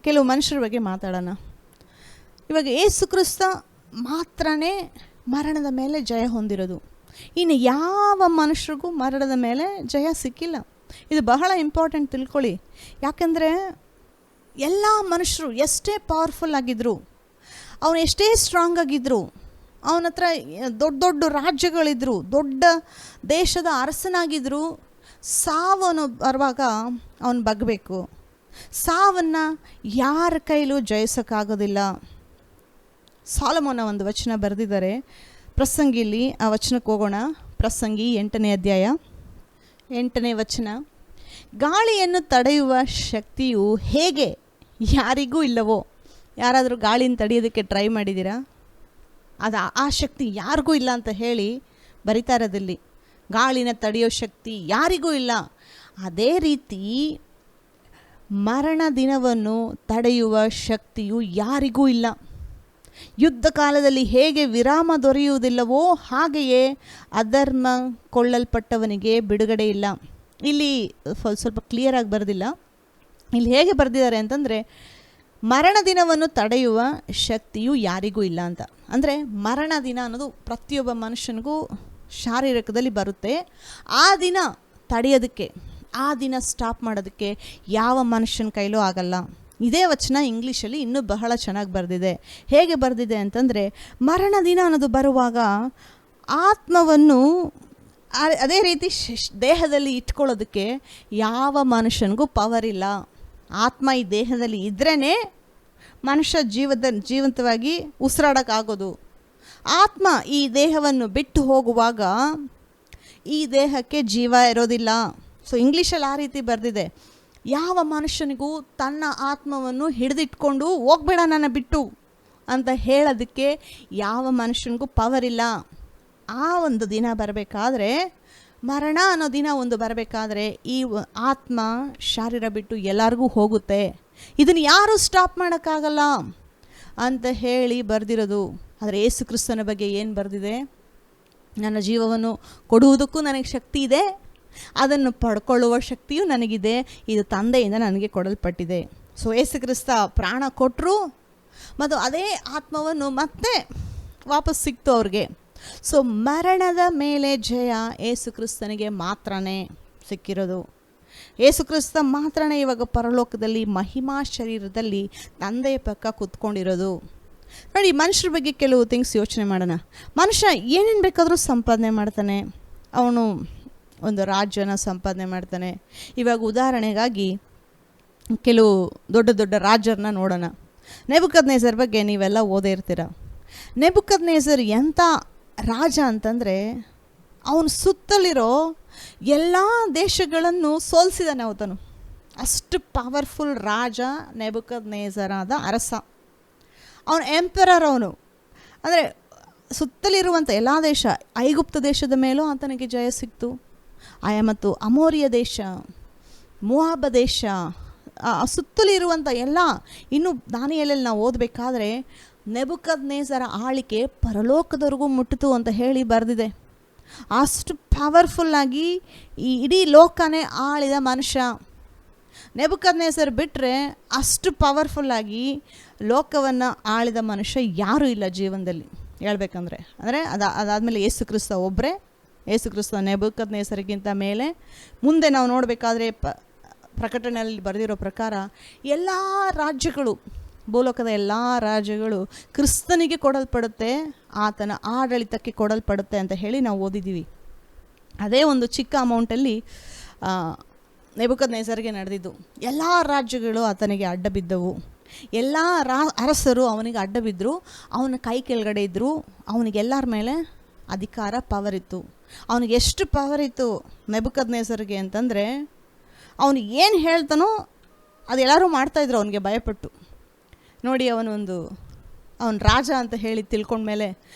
ಕೆಲವು ಮನುಷ್ಯರ ಬಗ್ಗೆ ಮಾತಾಡೋಣ. ಇವಾಗ ಯೇಸು ಕ್ರಿಸ್ತ ಮಾತ್ರನೇ ಮರಣದ ಮೇಲೆ ಜಯ ಹೊಂದಿರೋದು. ಇನ್ನು ಯಾವ ಮನುಷ್ಯರಿಗೂ ಮರಣದ ಮೇಲೆ ಜಯ ಸಿಕ್ಕಿಲ್ಲ. ಇದು ಬಹಳ ಇಂಪಾರ್ಟೆಂಟ್ ತಿಳ್ಕೊಳ್ಳಿ. ಯಾಕೆಂದರೆ ಎಲ್ಲ ಮನುಷ್ಯರು ಎಷ್ಟೇ ಪವರ್ಫುಲ್ ಆಗಿದ್ದರು, ಅವನು ಎಷ್ಟೇ ಸ್ಟ್ರಾಂಗ್ ಆಗಿದ್ದರು, ಅವನ ಹತ್ರ ದೊಡ್ಡ ದೊಡ್ಡ ರಾಜ್ಯಗಳಿದ್ರು, ದೊಡ್ಡ ದೇಶದ ಅರಸನಾಗಿದ್ದರು, ಸಾವನು ಬರುವಾಗ ಅವನು ಬಗ್ಗಬೇಕು. ಸಾವನ್ನು ಯಾರ ಕೈಲೂ ಜಯಿಸೋಕ್ಕಾಗೋದಿಲ್ಲ. ಸಾಲಮೋನ ಒಂದು ವಚನ ಬರೆದಿದ್ದಾರೆ ಪ್ರಸಂಗಿಲಿ. ಆ ವಚನಕ್ಕೆ ಹೋಗೋಣ. ಪ್ರಸಂಗಿ 8ನೇ ಅಧ್ಯಾಯ 8ನೇ ವಚನ, ಗಾಳಿಯನ್ನು ತಡೆಯುವ ಶಕ್ತಿಯು ಹೇಗೆ ಯಾರಿಗೂ ಇಲ್ಲವೋ. ಯಾರಾದರೂ ಗಾಳಿನ ತಡೆಯೋದಕ್ಕೆ ಟ್ರೈ ಮಾಡಿದ್ದೀರಾ? ಆ ಶಕ್ತಿ ಯಾರಿಗೂ ಇಲ್ಲ ಅಂತ ಹೇಳಿ ಬರಿತಾ ಇರೋದಲ್ಲಿ. ಗಾಳಿನ ತಡೆಯೋ ಶಕ್ತಿ ಯಾರಿಗೂ ಇಲ್ಲ. ಅದೇ ರೀತಿ ಮರಣ ದಿನವನ್ನು ತಡೆಯುವ ಶಕ್ತಿಯು ಯಾರಿಗೂ ಇಲ್ಲ. ಯುದ್ಧ ಕಾಲದಲ್ಲಿ ಹೇಗೆ ವಿರಾಮ ದೊರೆಯುವುದಿಲ್ಲವೋ ಹಾಗೆಯೇ ಅಧರ್ಮ ಕೊಳ್ಳಲ್ಪಟ್ಟವನಿಗೆ ಬಿಡುಗಡೆ ಇಲ್ಲ. ಇಲ್ಲಿ ಸ್ವಲ್ಪ ಕ್ಲಿಯರಾಗಿ ಬರೆದಿಲ್ಲ. ಇಲ್ಲಿ ಹೇಗೆ ಬರೆದಿದ್ದಾರೆ ಅಂತಂದರೆ, ಮರಣ ದಿನವನ್ನು ತಡೆಯುವ ಶಕ್ತಿಯು ಯಾರಿಗೂ ಇಲ್ಲ ಅಂತ. ಅಂದರೆ ಮರಣ ದಿನ ಅನ್ನೋದು ಪ್ರತಿಯೊಬ್ಬ ಮನುಷ್ಯನಿಗೂ ಶಾರೀರಿಕದಲ್ಲಿ ಬರುತ್ತೆ. ಆ ದಿನ ತಡೆಯೋದಕ್ಕೆ, ಆ ದಿನ ಸ್ಟಾಪ್ ಮಾಡೋದಕ್ಕೆ ಯಾವ ಮನುಷ್ಯನ ಕೈಲೂ ಆಗಲ್ಲ. ಇದೇ ವಚನ ಇಂಗ್ಲೀಷಲ್ಲಿ ಇನ್ನೂ ಬಹಳ ಚೆನ್ನಾಗಿ ಬರೆದಿದೆ. ಹೇಗೆ ಬರೆದಿದೆ ಅಂತಂದರೆ, ಮರಣ ದಿನ ಅನ್ನೋದು ಬರುವಾಗ ಆತ್ಮವನ್ನು ಅದೇ ರೀತಿ ದೇಹದಲ್ಲಿ ಇಟ್ಕೊಳ್ಳೋದಕ್ಕೆ ಯಾವ ಮನುಷ್ಯನಿಗೂ ಪವರ್ ಇಲ್ಲ. ಆತ್ಮ ಈ ದೇಹದಲ್ಲಿ ಇದ್ರೇ ಮನುಷ್ಯ ಜೀವಂತವಾಗಿ ಉಸಿರಾಡೋಕ್ಕಾಗೋದು. ಆತ್ಮ ಈ ದೇಹವನ್ನು ಬಿಟ್ಟು ಹೋಗುವಾಗ ಈ ದೇಹಕ್ಕೆ ಜೀವ ಇರೋದಿಲ್ಲ. ಸೊ ಇಂಗ್ಲೀಷಲ್ಲಿ ಆ ರೀತಿ ಬರೆದಿದೆ. ಯಾವ ಮನುಷ್ಯನಿಗೂ ತನ್ನ ಆತ್ಮವನ್ನು ಹಿಡಿದಿಟ್ಕೊಂಡು ಹೋಗ್ಬೇಡ ನನ್ನ ಬಿಟ್ಟು ಅಂತ ಹೇಳೋದಕ್ಕೆ ಯಾವ ಮನುಷ್ಯನಿಗೂ ಪವರ್ ಇಲ್ಲ. ಆ ಒಂದು ದಿನ ಬರಬೇಕಾದ್ರೆ, ಮರಣ ಅನ್ನೋ ದಿನ ಒಂದು ಬರಬೇಕಾದ್ರೆ ಈ ಆತ್ಮ ಶರೀರ ಬಿಟ್ಟು ಎಲ್ಲರಿಗೂ ಹೋಗುತ್ತೆ. ಇದನ್ನು ಯಾರೂ ಸ್ಟಾಪ್ ಮಾಡೋಕ್ಕಾಗಲ್ಲ ಅಂತ ಹೇಳಿ ಬರೆದಿರೋದು. ಆದರೆ ಯೇಸು ಕ್ರಿಸ್ತನ ಬಗ್ಗೆ ಏನು ಬರೆದಿದೆ? ನನ್ನ ಜೀವವನ್ನು ಕೊಡುವುದಕ್ಕೂ ನನಗೆ ಶಕ್ತಿ ಇದೆ, ಅದನ್ನು ಪಡ್ಕೊಳ್ಳುವ ಶಕ್ತಿಯೂ ನನಗಿದೆ, ಇದು ತಂದೆಯಿಂದ ನನಗೆ ಕೊಡಲ್ಪಟ್ಟಿದೆ. ಸೊ ಯೇಸು ಕ್ರಿಸ್ತ ಪ್ರಾಣ ಕೊಟ್ಟರು ಮತ್ತು ಅದೇ ಆತ್ಮವನ್ನು ಮತ್ತೆ ವಾಪಸ್ ಸಿಕ್ತು ಅವ್ರಿಗೆ. ಸೊ ಮರಣದ ಮೇಲೆ ಜಯ ಯೇಸು ಕ್ರಿಸ್ತನಿಗೆ ಮಾತ್ರನೇ ಸಿಕ್ಕಿರೋದು. ಯೇಸು ಕ್ರಿಸ್ತ ಮಾತ್ರನೇ ಇವಾಗ ಪರಲೋಕದಲ್ಲಿ ಮಹಿಮಾ ಶರೀರದಲ್ಲಿ ತಂದೆಯ ಪಕ್ಕ ಕೂತ್ಕೊಂಡಿರೋದು. ನೋಡಿ, ಮನುಷ್ಯರ ಬಗ್ಗೆ ಕೆಲವು ಥಿಂಗ್ಸ್ ಯೋಚನೆ ಮಾಡೋಣ. ಮನುಷ್ಯ ಏನೇನು ಬೇಕಾದರೂ ಸಂಪಾದನೆ ಮಾಡ್ತಾನೆ, ಅವನು ಒಂದು ರಾಜ್ಯನ ಸಂಪಾದನೆ ಮಾಡ್ತಾನೆ. ಇವಾಗ ಉದಾಹರಣೆಗಾಗಿ ಕೆಲವು ದೊಡ್ಡ ದೊಡ್ಡ ರಾಜರನ್ನ ನೋಡೋಣ. ನೆಬೂಕದ್ನೆಚ್ಚರ್ ಬಗ್ಗೆ ನೀವೆಲ್ಲ ಓದೇ ಇರ್ತೀರ. ನೆಬೂಕದ್ನೆಚ್ಚರ್ ಎಂಥ ರಾಜ ಅಂತಂದರೆ, ಅವನು ಸುತ್ತಲಿರೋ ಎಲ್ಲ ದೇಶಗಳನ್ನು ಸೋಲಿಸಿದಾನೆ ಆತನು. ಅಷ್ಟು ಪವರ್ಫುಲ್ ರಾಜ ನೆಬೂಕದ್ನೆಚ್ಚರ್ ಆದ ಅರಸ. ಅವನು ಎಂಪರರ್. ಅವನು ಅಂದರೆ ಸುತ್ತಲಿರುವಂಥ ಎಲ್ಲ ದೇಶ, ಐಗುಪ್ತ ದೇಶದ ಮೇಲೂ ಆತನಿಗೆ ಜಯ ಸಿಕ್ತು. ಮತ್ತು ಅಮೋರಿಯ ದೇಶ, ಮೋವಾಬ ದೇಶ, ಸುತ್ತಲಿರುವಂಥ ಎಲ್ಲ, ಇನ್ನು ದಾನಿಯೇಲಲ್ಲಿ ನಾವು ಓದಬೇಕಾದ್ರೆ ನೆಬೂಕದ್ನೆಚ್ಚರ ಆಳಿಕೆ ಪರಲೋಕದವರೆಗೂ ಮುಟ್ಟಿತು ಅಂತ ಹೇಳಿ ಬರೆದಿದೆ. ಅಷ್ಟು ಪವರ್ಫುಲ್ಲಾಗಿ ಈ ಇಡೀ ಲೋಕನೇ ಆಳಿದ ಮನುಷ್ಯ. ನೆಬೂಕದ್ನೆಚ್ಚರ್ ಬಿಟ್ಟರೆ ಅಷ್ಟು ಪವರ್ಫುಲ್ಲಾಗಿ ಲೋಕವನ್ನು ಆಳಿದ ಮನುಷ್ಯ ಯಾರೂ ಇಲ್ಲ ಜೀವನದಲ್ಲಿ ಹೇಳ್ಬೇಕಂದ್ರೆ. ಅಂದರೆ ಅದಾದಮೇಲೆ ಯೇಸು ಕ್ರಿಸ್ತ ಒಬ್ಬರೇ. ಯೇಸು ಕ್ರಿಸ್ತ ನೆಬೂಕದ್ನೆಚ್ಚರಿಗಿಂತ ಮೇಲೆ. ಮುಂದೆ ನಾವು ನೋಡಬೇಕಾದ್ರೆ ಪ್ರಕಟಣೆಯಲ್ಲಿ ಬರೆದಿರೋ ಪ್ರಕಾರ ಎಲ್ಲ ರಾಜ್ಯಗಳು, ಭೂಲೋಕದ ಎಲ್ಲ ರಾಜ್ಯಗಳು ಕ್ರಿಸ್ತನಿಗೆ ಕೊಡಲ್ಪಡುತ್ತೆ, ಆತನ ಆಡಳಿತಕ್ಕೆ ಕೊಡಲ್ಪಡುತ್ತೆ ಅಂತ ಹೇಳಿ ನಾವು ಓದಿದ್ದೀವಿ. ಅದೇ ಒಂದು ಚಿಕ್ಕ ಅಮೌಂಟಲ್ಲಿ ನೆಬೂಕದ್ನೆಚ್ಚರ್ಗೆ ನಡೆದಿದ್ದು. ಎಲ್ಲ ರಾಜ್ಯಗಳು ಆತನಿಗೆ ಅಡ್ಡ ಬಿದ್ದವು. ಎಲ್ಲ ಅರಸರು ಅವನಿಗೆ ಅಡ್ಡ ಬಿದ್ದರು, ಅವನ ಕೈ ಕೆಳಗಡೆ ಇದ್ದರು. ಅವನಿಗೆಲ್ಲರ ಮೇಲೆ ಅಧಿಕಾರ, ಪವರ್ ಇತ್ತು. ಅವನಿಗೆ ಎಷ್ಟು ಪವರ್ ಇತ್ತು ನೆಬೂಕದ್ನೆಚ್ಚರ್ಗೆ ಅಂತಂದರೆ, ಅವನು ಏನು ಹೇಳ್ತಾನೋ ಅದೆಲ್ಲರೂ ಮಾಡ್ತಾಯಿದ್ರು ಅವನಿಗೆ ಭಯಪಟ್ಟು. ನೋಡಿ, ಅವನ ರಾಜ ಅಂತ ಹೇಳಿ ತಿಳ್ಕೊಂಡ್ಮೇಲೆ,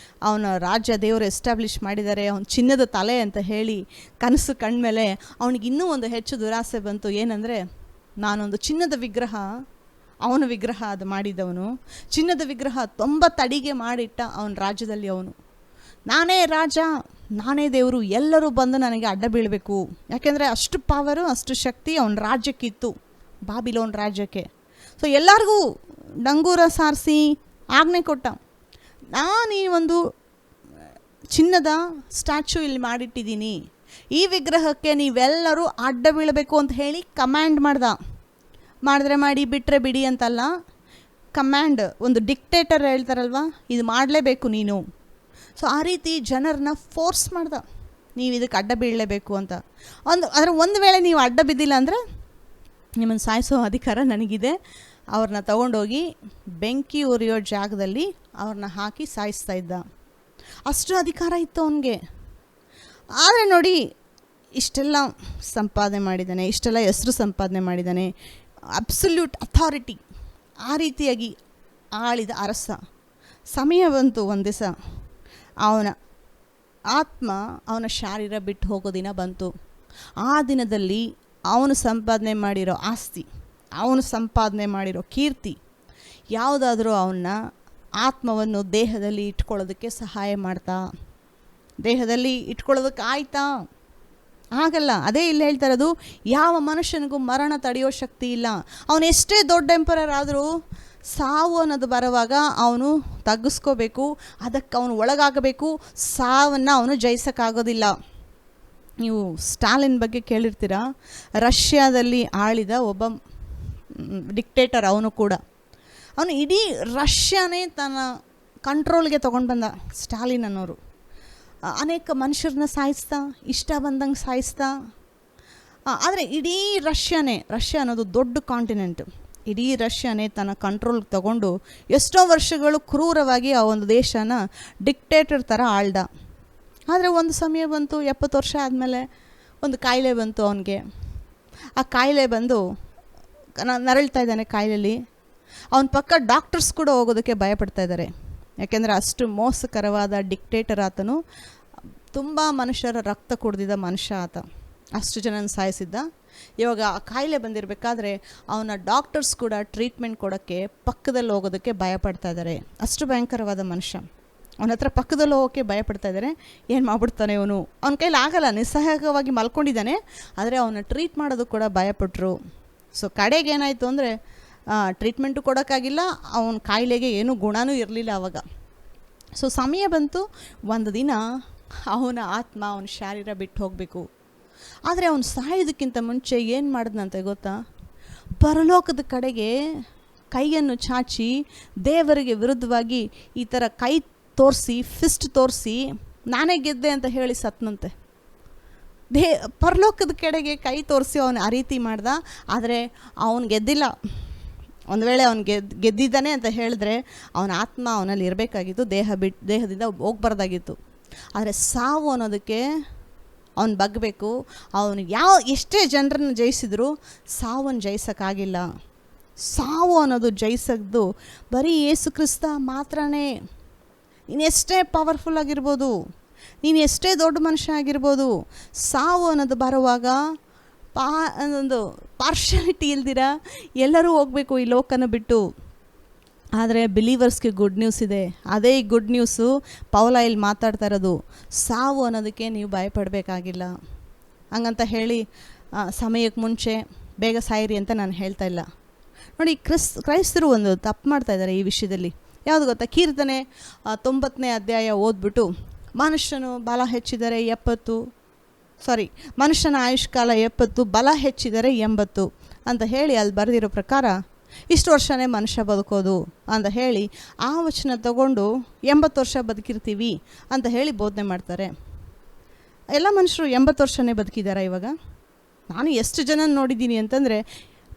ಅವನ ರಾಜ್ಯ ದೇವರು ಎಸ್ಟಾಬ್ಲಿಷ್ ಮಾಡಿದ್ದಾರೆ, ಅವನ ಚಿನ್ನದ ತಲೆ ಅಂತ ಹೇಳಿ ಕನಸು ಕಂಡ್ಮೇಲೆ ಅವನಿಗೆ ಇನ್ನೂ ಒಂದು ಹೆಚ್ಚು ದುರಾಸೆ ಬಂತು. ಏನಂದರೆ, ನಾನೊಂದು ಚಿನ್ನದ ವಿಗ್ರಹ, ಅವನ ವಿಗ್ರಹ ಅದು ಮಾಡಿದ್ದವನು, ಚಿನ್ನದ ವಿಗ್ರಹ 90 ಅಡಿಗೆ ಮಾಡಿಟ್ಟ ಅವನ ರಾಜ್ಯದಲ್ಲಿ. ಅವನು, ನಾನೇ ರಾಜ, ನಾನೇ ದೇವರು, ಎಲ್ಲರೂ ಬಂದು ನನಗೆ ಅಡ್ಡ ಬೀಳಬೇಕು. ಯಾಕೆಂದರೆ ಅಷ್ಟು ಪವರು, ಅಷ್ಟು ಶಕ್ತಿ ಅವನ ರಾಜ್ಯಕ್ಕಿತ್ತು, ಬಾಬಿಲೋನ್ ರಾಜ್ಯಕ್ಕೆ. ಸೊ ಎಲ್ಲರಿಗೂ ಡಂಗೂರ ಸಾರಿಸಿ ಆಜ್ಞೆ ಕೊಟ್ಟ, ನಾನು ಈ ಒಂದು ಚಿನ್ನದ ಸ್ಟ್ಯಾಚ್ಯೂ ಇಲ್ಲಿ ಮಾಡಿಟ್ಟಿದ್ದೀನಿ, ಈ ವಿಗ್ರಹಕ್ಕೆ ನೀವೆಲ್ಲರೂ ಅಡ್ಡ ಬೀಳಬೇಕು ಅಂತ ಹೇಳಿ ಕಮ್ಯಾಂಡ್ ಮಾಡಿದ್ರೆ ಮಾಡಿ, ಬಿಟ್ಟರೆ ಬಿಡಿ ಅಂತಲ್ಲ. ಕಮ್ಯಾಂಡ್, ಒಂದು ಡಿಕ್ಟೇಟರ್ ಹೇಳ್ತಾರಲ್ವ, ಇದು ಮಾಡಲೇಬೇಕು ನೀನು. ಸೊ ಆ ರೀತಿ ಜನರನ್ನ ಫೋರ್ಸ್ ಮಾಡ್ದ, ನೀವು ಇದಕ್ಕೆ ಅಡ್ಡ ಬೀಳಲೇಬೇಕು ಅಂತ. ಆದರೆ ಒಂದು ವೇಳೆ ನೀವು ಅಡ್ಡ ಬಿದ್ದಿಲ್ಲ ಅಂದರೆ ನಿಮ್ಮನ್ನು ಸಾಯಿಸೋ ಅಧಿಕಾರ ನನಗಿದೆ. ಅವ್ರನ್ನ ತಗೊಂಡೋಗಿ ಬೆಂಕಿ ಉರಿಯೋ ಜಾಗದಲ್ಲಿ ಅವ್ರನ್ನ ಹಾಕಿ ಸಾಯಿಸ್ತಾ ಇದ್ದ. ಅಷ್ಟು ಅಧಿಕಾರ ಇತ್ತು ಅವನಿಗೆ. ಆದರೆ ನೋಡಿ, ಇಷ್ಟೆಲ್ಲ ಸಂಪಾದನೆ ಮಾಡಿದ್ದಾನೆ, ಇಷ್ಟೆಲ್ಲ ಹೆಸರು ಸಂಪಾದನೆ ಮಾಡಿದ್ದಾನೆ, ಅಬ್ಸಲ್ಯೂಟ್ ಅಥಾರಿಟಿ, ಆ ರೀತಿಯಾಗಿ ಆಳಿದ ಅರಸ. ಸಮಯ ಬಂತು, ಒಂದು ದಿವಸ ಅವನ ಆತ್ಮ ಅವನ ಶಾರೀರ ಬಿಟ್ಟು ಹೋಗೋ ದಿನ ಬಂತು. ಆ ದಿನದಲ್ಲಿ ಅವನು ಸಂಪಾದನೆ ಮಾಡಿರೋ ಆಸ್ತಿ, ಅವನು ಸಂಪಾದನೆ ಮಾಡಿರೋ ಕೀರ್ತಿ ಯಾವುದಾದ್ರೂ ಅವನ್ನ ಆತ್ಮವನ್ನು ದೇಹದಲ್ಲಿ ಇಟ್ಕೊಳ್ಳೋದಕ್ಕೆ ಸಹಾಯ ಮಾಡ್ತಾ? ದೇಹದಲ್ಲಿ ಇಟ್ಕೊಳ್ಳೋದಕ್ಕೆ ಆಯ್ತಾ? ಆಗಲ್ಲ. ಅದೇ ಇಲ್ಲಿ ಹೇಳ್ತಾ ಇರೋದು, ಯಾವ ಮನುಷ್ಯನಿಗೂ ಮರಣ ತಡೆಯೋ ಶಕ್ತಿ ಇಲ್ಲ. ಅವನು ಎಷ್ಟೇ ದೊಡ್ಡ ಎಂಪರರ್ ಆದರೂ ಸಾವು ಅನ್ನೋದು ಬರುವಾಗ ಅವನು ತಗ್ಗಿಸ್ಕೋಬೇಕು, ಅದಕ್ಕೆ ಅವನು ಒಳಗಾಗಬೇಕು. ಸಾವನ್ನು ಅವನು ಜಯಿಸೋಕ್ಕಾಗೋದಿಲ್ಲ. ನೀವು ಸ್ಟಾಲಿನ್ ಬಗ್ಗೆ ಕೇಳಿರ್ತೀರ, ರಷ್ಯಾದಲ್ಲಿ ಆಳಿದ ಒಬ್ಬ ಡಿಕ್ಟೇಟರ್. ಅವನು ಕೂಡ, ಅವನು ಇಡೀ ರಷ್ಯಾನೇ ತನ್ನ ಕಂಟ್ರೋಲ್ಗೆ ತೊಗೊಂಡು ಬಂದ. ಸ್ಟಾಲಿನ್ ಅನ್ನೋರು ಅನೇಕ ಮನುಷ್ಯರನ್ನ ಸಾಯಿಸ್ತಾ, ಇಷ್ಟ ಬಂದಂಗೆ ಸಾಯಿಸ್ತಾ. ಆದರೆ ಇಡೀ ರಷ್ಯಾ ಅನ್ನೋದು ದೊಡ್ಡ ಕಾಂಟಿನೆಂಟ್, ಇಡೀ ರಷ್ಯಾನೇ ತನ್ನ ಕಂಟ್ರೋಲ್ಗೆ ತಗೊಂಡು ಎಷ್ಟೋ ವರ್ಷಗಳು ಕ್ರೂರವಾಗಿ ಆ ಒಂದು ದೇಶನ ಡಿಕ್ಟೇಟರ್ ಥರ ಆಳ್ದ. ಆದರೆ ಒಂದು ಸಮಯ ಬಂತು, 70 ವರ್ಷ ಆದಮೇಲೆ ಒಂದು ಕಾಯಿಲೆ ಬಂತು ಅವನಿಗೆ. ಆ ಕಾಯಿಲೆ ಬಂದು ನರಳ್ತಾ ಇದ್ದಾನೆ ಕಾಯಿಲೆಯಲ್ಲಿ. ಅವನ ಪಕ್ಕ ಡಾಕ್ಟರ್ಸ್ ಕೂಡ ಹೋಗೋದಕ್ಕೆ ಭಯಪಡ್ತಾ ಇದ್ದಾರೆ. ಯಾಕೆಂದರೆ ಅಷ್ಟು ಮೋಸಕರವಾದ ಡಿಕ್ಟೇಟರ್ ಆತನು. ತುಂಬ ಮನುಷ್ಯರ ರಕ್ತ ಕುಡಿದಿದ್ದ ಮನುಷ್ಯ ಆತ, ಅಷ್ಟು ಜನನ ಸಾಯಿಸಿದ್ದ. ಇವಾಗ ಆ ಕಾಯಿಲೆ ಬಂದಿರಬೇಕಾದ್ರೆ ಅವನ ಡಾಕ್ಟರ್ಸ್ ಕೂಡ ಟ್ರೀಟ್ಮೆಂಟ್ ಕೊಡೋಕ್ಕೆ ಪಕ್ಕದಲ್ಲಿ ಹೋಗೋದಕ್ಕೆ ಭಯಪಡ್ತಾ ಇದ್ದಾರೆ. ಅಷ್ಟು ಭಯಂಕರವಾದ ಮನುಷ್ಯ. ಅವನ ಹತ್ರ ಪಕ್ಕದಲ್ಲಿ ಹೋಗೋಕ್ಕೆ ಭಯಪಡ್ತಾ ಇದ್ದಾರೆ. ಏನು ಮಾಡ್ಬಿಡ್ತಾನೆ ಇವನು, ಅವನ ಕೈಲಿ ಆಗಲ್ಲ, ನಿಸ್ಸಹಾಯಕವಾಗಿ ಮಲ್ಕೊಂಡಿದ್ದಾನೆ. ಆದರೆ ಅವನ ಟ್ರೀಟ್ ಮಾಡೋದು ಕೂಡ ಭಯಪಟ್ಟರು. ಸೊ ಕಡೆಗೆ ಏನಾಯಿತು ಅಂದರೆ, ಟ್ರೀಟ್ಮೆಂಟು ಕೊಡೋಕ್ಕಾಗಿಲ್ಲ, ಅವನ ಕಾಯಿಲೆಗೆ ಏನೂ ಗುಣನೂ ಇರಲಿಲ್ಲ ಆವಾಗ. ಸೊ ಸಮಯ ಬಂತು, ಒಂದು ದಿನ ಅವನ ಆತ್ಮ ಅವನ ಶಾರೀರ ಬಿಟ್ಟು ಹೋಗಬೇಕು. ಆದರೆ ಅವನು ಸಾಯೋದಕ್ಕಿಂತ ಮುಂಚೆ ಏನು ಮಾಡಿದ್ನಂತೆ ಗೊತ್ತಾ? ಪರಲೋಕದ ಕಡೆಗೆ ಕೈಯನ್ನು ಚಾಚಿ ದೇವರಿಗೆ ವಿರುದ್ಧವಾಗಿ ಈ ಥರ ಕೈ ತೋರಿಸಿ, ಫಿಸ್ಟ್ ತೋರಿಸಿ, ನಾನೇ ಗೆದ್ದೆ ಅಂತ ಹೇಳಿ ಸತ್ನಂತೆ. ಪರಲೋಕದ ಕಡೆಗೆ ಕೈ ತೋರಿಸಿ ಅವನು ಆ ರೀತಿ ಮಾಡ್ದ. ಆದರೆ ಅವನು ಗೆದ್ದಿಲ್ಲ. ಒಂದು ವೇಳೆ ಅವನು ಗೆದ್ದಿದ್ದಾನೆ ಅಂತ ಹೇಳಿದ್ರೆ ಅವನ ಆತ್ಮ ಅವನಲ್ಲಿ ಇರಬೇಕಾಗಿತ್ತು, ದೇಹದಿಂದ ಹೋಗ್ಬಾರ್ದಾಗಿತ್ತು. ಆದರೆ ಸಾವು ಅನ್ನೋದಕ್ಕೆ ಅವನು ಬಗ್ಗಬೇಕು. ಅವನು ಎಷ್ಟೇ ಜನರನ್ನು ಜಯಿಸಿದ್ರು ಸಾವನ್ನು ಜಯಿಸೋಕ್ಕಾಗಿಲ್ಲ. ಸಾವು ಅನ್ನೋದು ಜಯಿಸೋದು ಬರೀ ಯೇಸು ಕ್ರಿಸ್ತ ಮಾತ್ರನೇ. ನೀನು ಎಷ್ಟೇ ಪವರ್ಫುಲ್ ಆಗಿರ್ಬೋದು, ನೀನು ಎಷ್ಟೇ ದೊಡ್ಡ ಮನುಷ್ಯ ಆಗಿರ್ಬೋದು, ಸಾವು ಅನ್ನೋದು ಬರುವಾಗ ಒಂದು ಪಾರ್ಶಾಲಿಟಿ ಇಲ್ದಿರ ಎಲ್ಲರೂ ಹೋಗಬೇಕು ಈ ಲೋಕನ ಬಿಟ್ಟು. ಆದರೆ ಬಿಲೀವರ್ಸ್ಗೆ ಗುಡ್ ನ್ಯೂಸ್ ಇದೆ. ಅದೇ ಈ ಗುಡ್ ನ್ಯೂಸು ಪೌಲ ಇಲ್ಲಿ ಮಾತಾಡ್ತಾ ಇರೋದು. ಸಾವು ಅನ್ನೋದಕ್ಕೆ ನೀವು ಭಯಪಡಬೇಕಾಗಿಲ್ಲ. ಹಂಗಂತ ಹೇಳಿ ಸಮಯಕ್ಕೆ ಮುಂಚೆ ಬೇಗ ಸಾಯಿರಿ ಅಂತ ನಾನು ಹೇಳ್ತಾ ಇಲ್ಲ. ನೋಡಿ, ಕ್ರೈಸ್ತರು ಒಂದು ತಪ್ಪು ಮಾಡ್ತಾಯಿದ್ದಾರೆ ಈ ವಿಷಯದಲ್ಲಿ. ಯಾವುದು ಗೊತ್ತಾ? ಕೀರ್ತನೆ 90ನೇ ಅಧ್ಯಾಯ ಓದ್ಬಿಟ್ಟು ಮನುಷ್ಯನ ಆಯುಷ್ಕಾಲ 70, ಬಲ ಹೆಚ್ಚಿದರೆ 80 ಅಂತ ಹೇಳಿ ಅಲ್ಲಿ ಬರೆದಿರೋ ಪ್ರಕಾರ ಇಷ್ಟು ವರ್ಷನೇ ಮನುಷ್ಯ ಬದುಕೋದು ಅಂತ ಹೇಳಿ ಆ ವಚನ ತಗೊಂಡು 80 ವರ್ಷ ಬದುಕಿರ್ತೀವಿ ಅಂತ ಹೇಳಿ ಬೋಧನೆ ಮಾಡ್ತಾರೆ. ಎಲ್ಲ ಮನುಷ್ಯರು 80 ವರ್ಷನೇ ಬದುಕಿದ್ದಾರೆ. ಇವಾಗ ನಾನು ಎಷ್ಟು ಜನ ನೋಡಿದ್ದೀನಿ ಅಂತಂದರೆ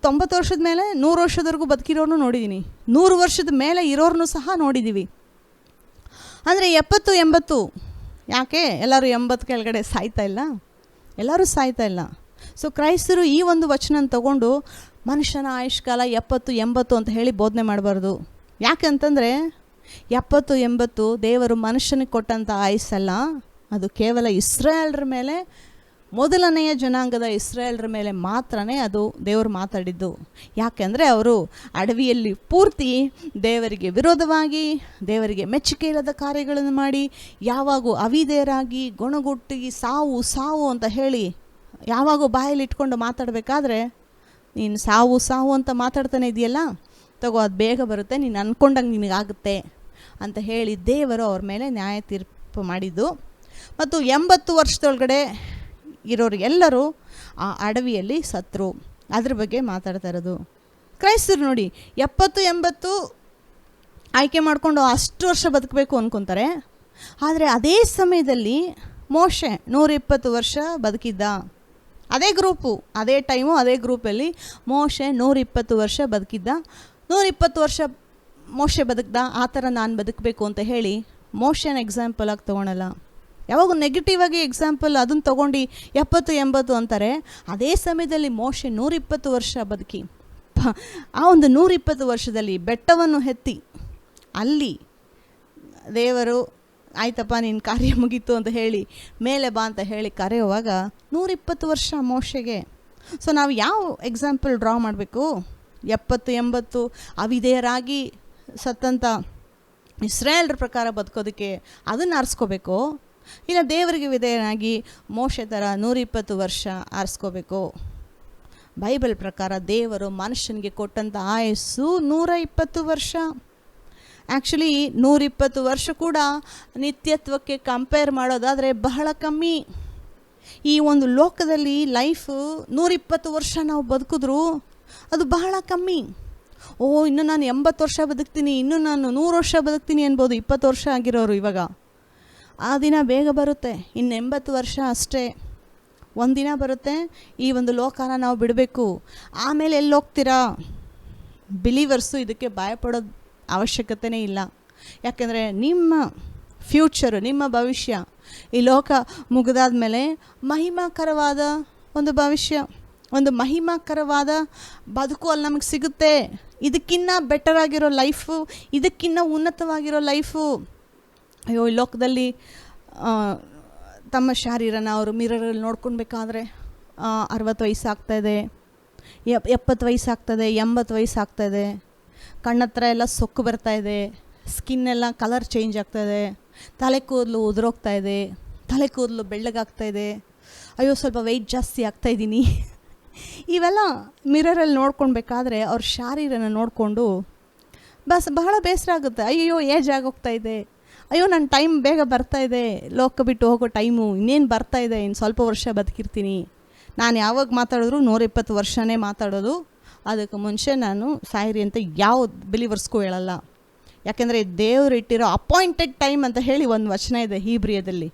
90 ವರ್ಷದ ಮೇಲೆ 100 ವರ್ಷದವರೆಗೂ ಬದುಕಿರೋನು ನೋಡಿದ್ದೀನಿ. 100 ವರ್ಷದ ಮೇಲೆ ಇರೋರನ್ನು ಸಹ ನೋಡಿದ್ದೀವಿ. ಅಂದರೆ 70, 80 ಯಾಕೆ ಎಲ್ಲರೂ 80 ಕೆಳಗಡೆ ಸಾಯ್ತಾ ಇಲ್ಲ? ಎಲ್ಲರೂ ಸಾಯ್ತಾ ಇಲ್ಲ. ಸೊ ಕ್ರೈಸ್ತರು ಈ ಒಂದು ವಚನ ತಗೊಂಡು ಮನುಷ್ಯನ ಆಯುಷ್ಕಾಲ 70, 80 ಅಂತ ಹೇಳಿ ಬೋಧನೆ ಮಾಡಬಾರ್ದು. ಯಾಕಂತಂದರೆ 70, 80 ದೇವರು ಮನುಷ್ಯನಿಗೆ ಕೊಟ್ಟಂಥ ಆಯುಸ್ಸಲ್ಲ. ಅದು ಕೇವಲ ಇಸ್ರಾಯೇಲ್ರ ಮೇಲೆ, ಮೊದಲನೆಯ ಜನಾಂಗದ ಇಸ್ರಾಯೇಲ್ರ ಮೇಲೆ ಮಾತ್ರನೇ ಅದು ದೇವರು ಮಾತಾಡಿದ್ದು. ಯಾಕೆಂದರೆ ಅವರು ಅಡವಿಯಲ್ಲಿ ಪೂರ್ತಿ ದೇವರಿಗೆ ವಿರೋಧವಾಗಿ, ದೇವರಿಗೆ ಮೆಚ್ಚುಗೆ ಇಲ್ಲದ ಕಾರ್ಯಗಳನ್ನು ಮಾಡಿ, ಯಾವಾಗೂ ಅವಿಧೇಯರಾಗಿ ಗೊಣಗುಟ್ಟಿ ಸಾವು ಸಾವು ಅಂತ ಹೇಳಿ ಯಾವಾಗೂ ಬಾಯಲ್ಲಿ ಇಟ್ಕೊಂಡು ಮಾತಾಡಬೇಕಾದ್ರೆ, ನೀನು ಸಾವು ಸಾವು ಅಂತ ಮಾತಾಡ್ತಾನೆ ಇದೆಯಲ್ಲ, ತಗೋ ಅದು ಬೇಗ ಬರುತ್ತೆ, ನೀನು ಅಂದ್ಕೊಂಡಂಗೆ ನಿನಗಾಗುತ್ತೆ ಅಂತ ಹೇಳಿ ದೇವರು ಅವ್ರ ಮೇಲೆ ನ್ಯಾಯ ತೀರ್ಪು ಮಾಡಿದ್ದು. ಮತ್ತು 80 ವರ್ಷದೊಳಗಡೆ ಇರೋರು ಎಲ್ಲರೂ ಆ ಅಡವಿಯಲ್ಲಿ ಸತ್ರು. ಅದ್ರ ಬಗ್ಗೆ ಮಾತಾಡ್ತಾ ಇರೋದು. ಕ್ರೈಸ್ತರು ನೋಡಿ 70, 80 ಆಯ್ಕೆ ಮಾಡಿಕೊಂಡು ಅಷ್ಟು ವರ್ಷ ಬದುಕಬೇಕು ಅಂದ್ಕೊತಾರೆ. ಆದರೆ ಅದೇ ಸಮಯದಲ್ಲಿ ಮೋಶೆ 120 ವರ್ಷ ಬದುಕಿದ್ದ. ಅದೇ ಗ್ರೂಪು, ಅದೇ ಟೈಮು, ಅದೇ ಗ್ರೂಪಲ್ಲಿ ಮೋಶೆ 120 ವರ್ಷ ಬದುಕಿದ್ದ. 120 ವರ್ಷ ಮೋಶೆ ಬದುಕ್ದ, ಆ ಥರ ನಾನು ಬದುಕಬೇಕು ಅಂತ ಹೇಳಿ ಮೋಶೆನ ಎಕ್ಸಾಂಪಲ್ ಆಗಿ ತೊಗೊಳಲ್ಲ. ಯಾವಾಗ ನೆಗೆಟಿವ್ ಆಗಿ ಎಕ್ಸಾಂಪಲ್ ಅದನ್ನು ತೊಗೊಂಡು 70, 80 ಅಂತಾರೆ. ಅದೇ ಸಮಯದಲ್ಲಿ ಮೋಶೆ 120 ವರ್ಷ ಬದುಕಿ ಆ ಒಂದು 120 ವರ್ಷದಲ್ಲಿ ಬೆಟ್ಟವನ್ನು ಎತ್ತಿ ಅಲ್ಲಿ ದೇವರು ಆಯ್ತಪ್ಪ ನಿನ್ನ ಕಾರ್ಯ ಮುಗೀತು ಅಂತ ಹೇಳಿ ಮೇಲೆ ಬಾ ಅಂತ ಹೇಳಿ ಕರೆಯುವಾಗ 120 ವರ್ಷ ಮೋಶೆಗೆ. ಸೊ ನಾವು ಯಾವ ಎಕ್ಸಾಂಪಲ್ ಡ್ರಾ ಮಾಡಬೇಕು? 70, 80 ಅವಿಧೇಯರಾಗಿ ಸತ್ತಂಥ ಇಸ್ರಾಯೇಲ್ರ ಪ್ರಕಾರ ಬದುಕೋದಕ್ಕೆ ಅದನ್ನು ಆರಿಸ್ಕೋಬೇಕು, ಇಲ್ಲ ದೇವರಿಗೆ ವಿಧೇಯನಾಗಿ ಮೋಶೆ ಥರ 120 ವರ್ಷ ಆರಿಸ್ಕೋಬೇಕು? ಬೈಬಲ್ ಪ್ರಕಾರ ದೇವರು ಮನುಷ್ಯನಿಗೆ ಕೊಟ್ಟಂಥ ಆಯಸ್ಸು 120 ವರ್ಷ. ಆ್ಯಕ್ಚುಲಿ 120 ವರ್ಷ ಕೂಡ ನಿತ್ಯತ್ವಕ್ಕೆ ಕಂಪೇರ್ ಮಾಡೋದಾದರೆ ಬಹಳ ಕಮ್ಮಿ. ಈ ಒಂದು ಲೋಕದಲ್ಲಿ ಲೈಫು 120 ವರ್ಷ ನಾವು ಬದುಕಿದ್ರು ಅದು ಬಹಳ ಕಮ್ಮಿ. ಇನ್ನು ನಾನು 80 ವರ್ಷ ಬದುಕ್ತೀನಿ, ಇನ್ನು ನಾನು 100 ವರ್ಷ ಬದುಕ್ತೀನಿ ಅನ್ಬೋದು 20 ವರ್ಷ ಆಗಿರೋರು. ಇವಾಗ ಆ ದಿನ ಬೇಗ ಬರುತ್ತೆ. ಇನ್ನು 80 ವರ್ಷ ಅಷ್ಟೇ. ಒಂದಿನ ಬರುತ್ತೆ, ಈ ಒಂದು ಲೋಕನ ನಾವು ಬಿಡಬೇಕು. ಆಮೇಲೆ ಎಲ್ಲಿ ಹೋಗ್ತೀರಾ? ಬಿಲೀವರ್ಸು ಇದಕ್ಕೆ ಭಯಪಡೋದು ಅವಶ್ಯಕತೆಯೇ ಇಲ್ಲ. ಯಾಕೆಂದರೆ ನಿಮ್ಮ ಫ್ಯೂಚರು, ನಿಮ್ಮ ಭವಿಷ್ಯ ಈ ಲೋಕ ಮುಗಿದಾದ ಮೇಲೆ ಮಹಿಮಾಕರವಾದ ಒಂದು ಭವಿಷ್ಯ, ಒಂದು ಮಹಿಮಾಕರವಾದ ಬದುಕು ಅಲ್ಲಿ ನಮಗೆ ಸಿಗುತ್ತೆ. ಇದಕ್ಕಿನ್ನ ಬೆಟರ್ ಆಗಿರೋ ಲೈಫು, ಇದಕ್ಕಿನ್ನ ಉನ್ನತವಾಗಿರೋ ಲೈಫು. ಅಯ್ಯೋ, ಈ ಲೋಕದಲ್ಲಿ ತಮ್ಮ ಶರೀರನ ಅವರು ಮಿರರಲ್ಲಿ ನೋಡ್ಕೊಳ್ಬೇಕಾದ್ರೆ 60 ವಯಸ್ಸಾಗ್ತಾಯಿದೆ, 70 ವಯಸ್ಸಾಗ್ತದೆ, 80 ವಯಸ್ಸಾಗ್ತಾಯಿದೆ. ಕಣ್ಣತ್ರ ಎಲ್ಲ ಸೊಕ್ಕು ಬರ್ತಾಯಿದೆ, ಸ್ಕಿನ್ನೆಲ್ಲ ಕಲರ್ ಚೇಂಜ್ ಆಗ್ತಾಯಿದೆ, ತಲೆ ಕೂದಲು ಉದುರೋಗ್ತಾಯಿದೆ, ತಲೆ ಕೂದಲು ಬೆಳ್ಳಗಾಗ್ತಾಯಿದೆ, ಅಯ್ಯೋ ಸ್ವಲ್ಪ ವೆಯ್ಟ್ ಜಾಸ್ತಿ ಆಗ್ತಾಯಿದ್ದೀನಿ. ಇವೆಲ್ಲ ಮಿರರಲ್ಲಿ ನೋಡ್ಕೊಳ್ಬೇಕಾದ್ರೆ ಅವ್ರ ಶಾರೀರನ ನೋಡಿಕೊಂಡು ಬಹಳ ಬೇಸರ ಆಗುತ್ತೆ. ಅಯ್ಯೋ ಏಜ್ ಆಗೋಗ್ತಾಯಿದೆ, ಅಯ್ಯೋ ನನ್ನ ಟೈಮ್ ಬೇಗ ಬರ್ತಾಯಿದೆ, ಲೋಕ ಬಿಟ್ಟು ಹೋಗೋ ಟೈಮು ಇನ್ನೇನು ಬರ್ತಾಯಿದೆ, ಇನ್ನು ಸ್ವಲ್ಪ ವರ್ಷ ಬದುಕಿರ್ತೀನಿ ನಾನು ಯಾವಾಗ ಮಾತಾಡಿದ್ರು 120 ವರ್ಷನೇ ಮಾತಾಡೋದು. ಅದಕ್ಕೆ ಮುಂಚೆ ನಾನು ಸಾಯಿರಿ ಅಂತ ಯಾವ ಬಿಲೀವರ್ಸ್ಗೂ ಹೇಳಲ್ಲ. ಯಾಕೆಂದರೆ ದೇವರು ಇಟ್ಟಿರೋ ಅಪಾಯಿಂಟೆಡ್ ಟೈಮ್ ಅಂತ ಹೇಳಿ ಒಂದು ವಚನ ಇದೆ ಹೀಬ್ರಿಯದಲ್ಲಿ.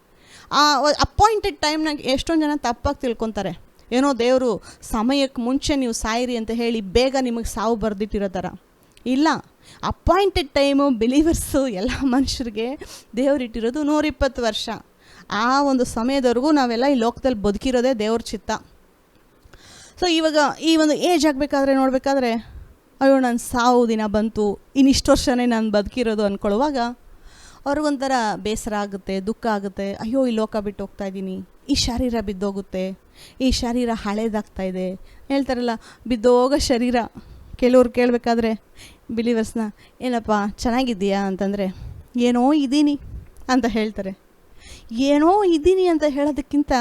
ಆ ಅಪಾಯಿಂಟೆಡ್ ಟೈಮ್ನಾಗ ಎಷ್ಟೊಂದು ಜನ ತಪ್ಪಾಗಿ ತಿಳ್ಕೊತಾರೆ. ಏನೋ ದೇವರು ಸಮಯಕ್ಕೆ ಮುಂಚೆ ನೀವು ಸಾಯಿರಿ ಅಂತ ಹೇಳಿ ಬೇಗ ನಿಮಗೆ ಸಾವು ಬರೆದಿಟ್ಟಿರೋ ಥರ. ಇಲ್ಲ, ಅಪಾಯಿಂಟೆಡ್ ಟೈಮು ಬಿಲೀವರ್ಸು ಎಲ್ಲ ಮನುಷ್ಯರಿಗೆ ದೇವರಿಟ್ಟಿರೋದು 120 ವರ್ಷ. ಆ ಒಂದು ಸಮಯದವರೆಗೂ ನಾವೆಲ್ಲ ಈ ಲೋಕದಲ್ಲಿ ಬದುಕಿರೋದೇ ದೇವ್ರ ಚಿತ್ತ. ಸೊ ಇವಾಗ ಈ ಒಂದು ಏಜ್ ಆಗಬೇಕಾದ್ರೆ ನೋಡಬೇಕಾದ್ರೆ ಅಯ್ಯೋ ನನ್ನ ಸಾವು ದಿನ ಬಂತು, ಇನ್ನಿಷ್ಟು ವರ್ಷನೇ ನಾನು ಬದುಕಿರೋದು ಅಂದ್ಕೊಳ್ಳುವಾಗ ಅವ್ರಿಗೊಂಥರ ಬೇಸರ ಆಗುತ್ತೆ, ದುಃಖ ಆಗುತ್ತೆ. ಅಯ್ಯೋ ಈ ಲೋಕ ಬಿಟ್ಟು ಹೋಗ್ತಾ ಇದ್ದೀನಿ, ಈ ಶರೀರ ಬಿದ್ದೋಗುತ್ತೆ, ಈ ಶರೀರ ಹಳೇದಾಗ್ತಾ ಇದೆ ಹೇಳ್ತಾರಲ್ಲ, ಬಿದ್ದೋಗೋ ಶರೀರ. ಕೆಲವ್ರು ಕೇಳಬೇಕಾದ್ರೆ ಬಿಲೀವರ್ಸ್ನ, ಏನಪ್ಪ ಚೆನ್ನಾಗಿದ್ದೀಯಾ ಅಂತಂದರೆ ಏನೋ ಇದ್ದೀನಿ ಅಂತ ಹೇಳ್ತಾರೆ. ಏನೋ ಇದ್ದೀನಿ ಅಂತ ಹೇಳೋದಕ್ಕಿಂತ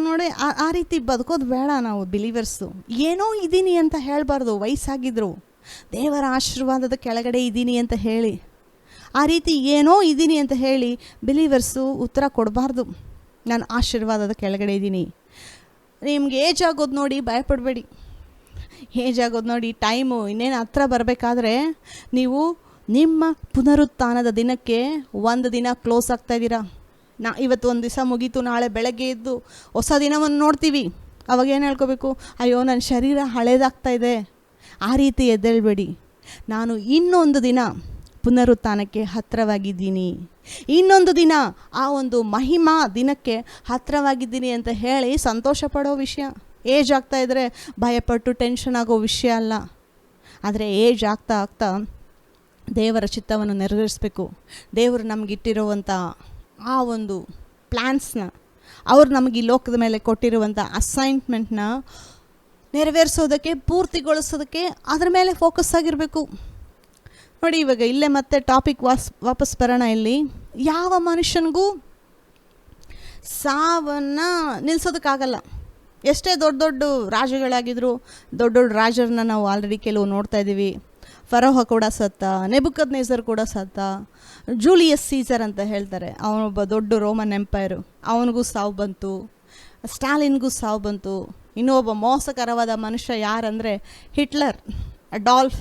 ನೋಡಿ ಆ ರೀತಿ ಬದುಕೋದು ಬೇಡ. ನಾವು ಬಿಲೀವರ್ಸು ಏನೋ ಇದ್ದೀನಿ ಅಂತ ಹೇಳಬಾರ್ದು. ವಯಸ್ಸಾಗಿದ್ರು ದೇವರ ಆಶೀರ್ವಾದದ ಕೆಳಗಡೆ ಇದ್ದೀನಿ ಅಂತ ಹೇಳಿ, ಆ ರೀತಿ ಏನೋ ಇದ್ದೀನಿ ಅಂತ ಹೇಳಿ ಬಿಲೀವರ್ಸು ಉತ್ತರ ಕೊಡಬಾರ್ದು. ನಾನು ಆಶೀರ್ವಾದದ ಕೆಳಗಡೆ ಇದ್ದೀನಿ. ನಿಮ್ಗೆ ಏಜ್ ಆಗೋದು ನೋಡಿ ಭಯಪಡಬೇಡಿ. ಏಜ್ ಆಗೋದು ನೋಡಿ ಟೈಮು ಇನ್ನೇನು ಹತ್ರ ಬರಬೇಕಾದ್ರೆ ನೀವು ನಿಮ್ಮ ಪುನರುತ್ಥಾನದ ದಿನಕ್ಕೆ ಒಂದು ದಿನ ಕ್ಲೋಸ್ ಆಗ್ತಾಯಿದ್ದೀರಾ. ಇವತ್ತು ಒಂದು ದಿವಸ ಮುಗೀತು, ನಾಳೆ ಬೆಳಗ್ಗೆ ಎದ್ದು ಹೊಸ ದಿನವನ್ನು ನೋಡ್ತೀವಿ. ಅವಾಗ ಏನು ಹೇಳ್ಕೋಬೇಕು, ಅಯ್ಯೋ ನನ್ನ ಶರೀರ ಹಳೇದಾಗ್ತಾಯಿದೆ. ಆ ರೀತಿ ಎದ್ದೇಳಬೇಡಿ. ನಾನು ಇನ್ನೊಂದು ದಿನ ಪುನರುತ್ಥಾನಕ್ಕೆ ಹತ್ತಿರವಾಗಿದ್ದೀನಿ, ಇನ್ನೊಂದು ದಿನ ಆ ಒಂದು ಮಹಿಮಾ ದಿನಕ್ಕೆ ಹತ್ತಿರವಾಗಿದ್ದೀನಿ ಅಂತ ಹೇಳಿ ಸಂತೋಷ ಪಡೋ ವಿಷಯ. ಏಜ್ ಆಗ್ತಾಯಿದ್ರೆ ಭಯಪಟ್ಟು ಟೆನ್ಷನ್ ಆಗೋ ವಿಷಯ ಅಲ್ಲ. ಆದರೆ ಏಜ್ ಆಗ್ತಾ ಆಗ್ತಾ ದೇವರ ಚಿತ್ತವನ್ನು ನೆರವೇರಿಸಬೇಕು. ದೇವರು ನಮಗಿಟ್ಟಿರುವಂಥ ಆ ಒಂದು ಪ್ಲ್ಯಾನ್ಸ್ನ, ಅವ್ರು ನಮಗೆ ಈ ಲೋಕದ ಮೇಲೆ ಕೊಟ್ಟಿರುವಂಥ ಅಸೈನ್ಮೆಂಟ್ನ ನೆರವೇರಿಸೋದಕ್ಕೆ, ಪೂರ್ತಿಗೊಳಿಸೋದಕ್ಕೆ ಅದರ ಮೇಲೆ ಫೋಕಸ್ ಆಗಿರಬೇಕು. ನೋಡಿ, ಇವಾಗ ಇಲ್ಲೇ ಮತ್ತೆ ಟಾಪಿಕ್ ವಾಪಸ್ ಬರೋಣ. ಇಲ್ಲಿ ಯಾವ ಮನುಷ್ಯನಿಗೂ ಸಾವನ್ನು ನಿಲ್ಲಿಸೋದಕ್ಕಾಗಲ್ಲ. ಎಷ್ಟೇ ದೊಡ್ಡ ದೊಡ್ಡ ರಾಜಗಳಾಗಿದ್ದರು, ದೊಡ್ಡ ದೊಡ್ಡ ರಾಜರನ್ನ ನಾವು ಆಲ್ರೆಡಿ ಕೆಲವು ನೋಡ್ತಾ ಇದ್ದೀವಿ. ಫರೋಹ ಕೂಡ ಸತ್ತ, ನೆಬುಕದ್ನೆಜರ್ ಕೂಡ ಸತ್ತ, ಜೂಲಿಯಸ್ ಸೀಸರ್ ಅಂತ ಹೇಳ್ತಾರೆ, ಅವನೊಬ್ಬ ದೊಡ್ಡ ರೋಮನ್ ಎಂಪೈರು, ಅವನಿಗೂ ಸಾವು ಬಂತು, ಸ್ಟಾಲಿನ್ಗೂ ಸಾವು ಬಂತು. ಇನ್ನೊಬ್ಬ ಮೋಸಕರವಾದ ಮನುಷ್ಯ ಯಾರಂದರೆ ಹಿಟ್ಲರ್, ಅಡಾಲ್ಫ್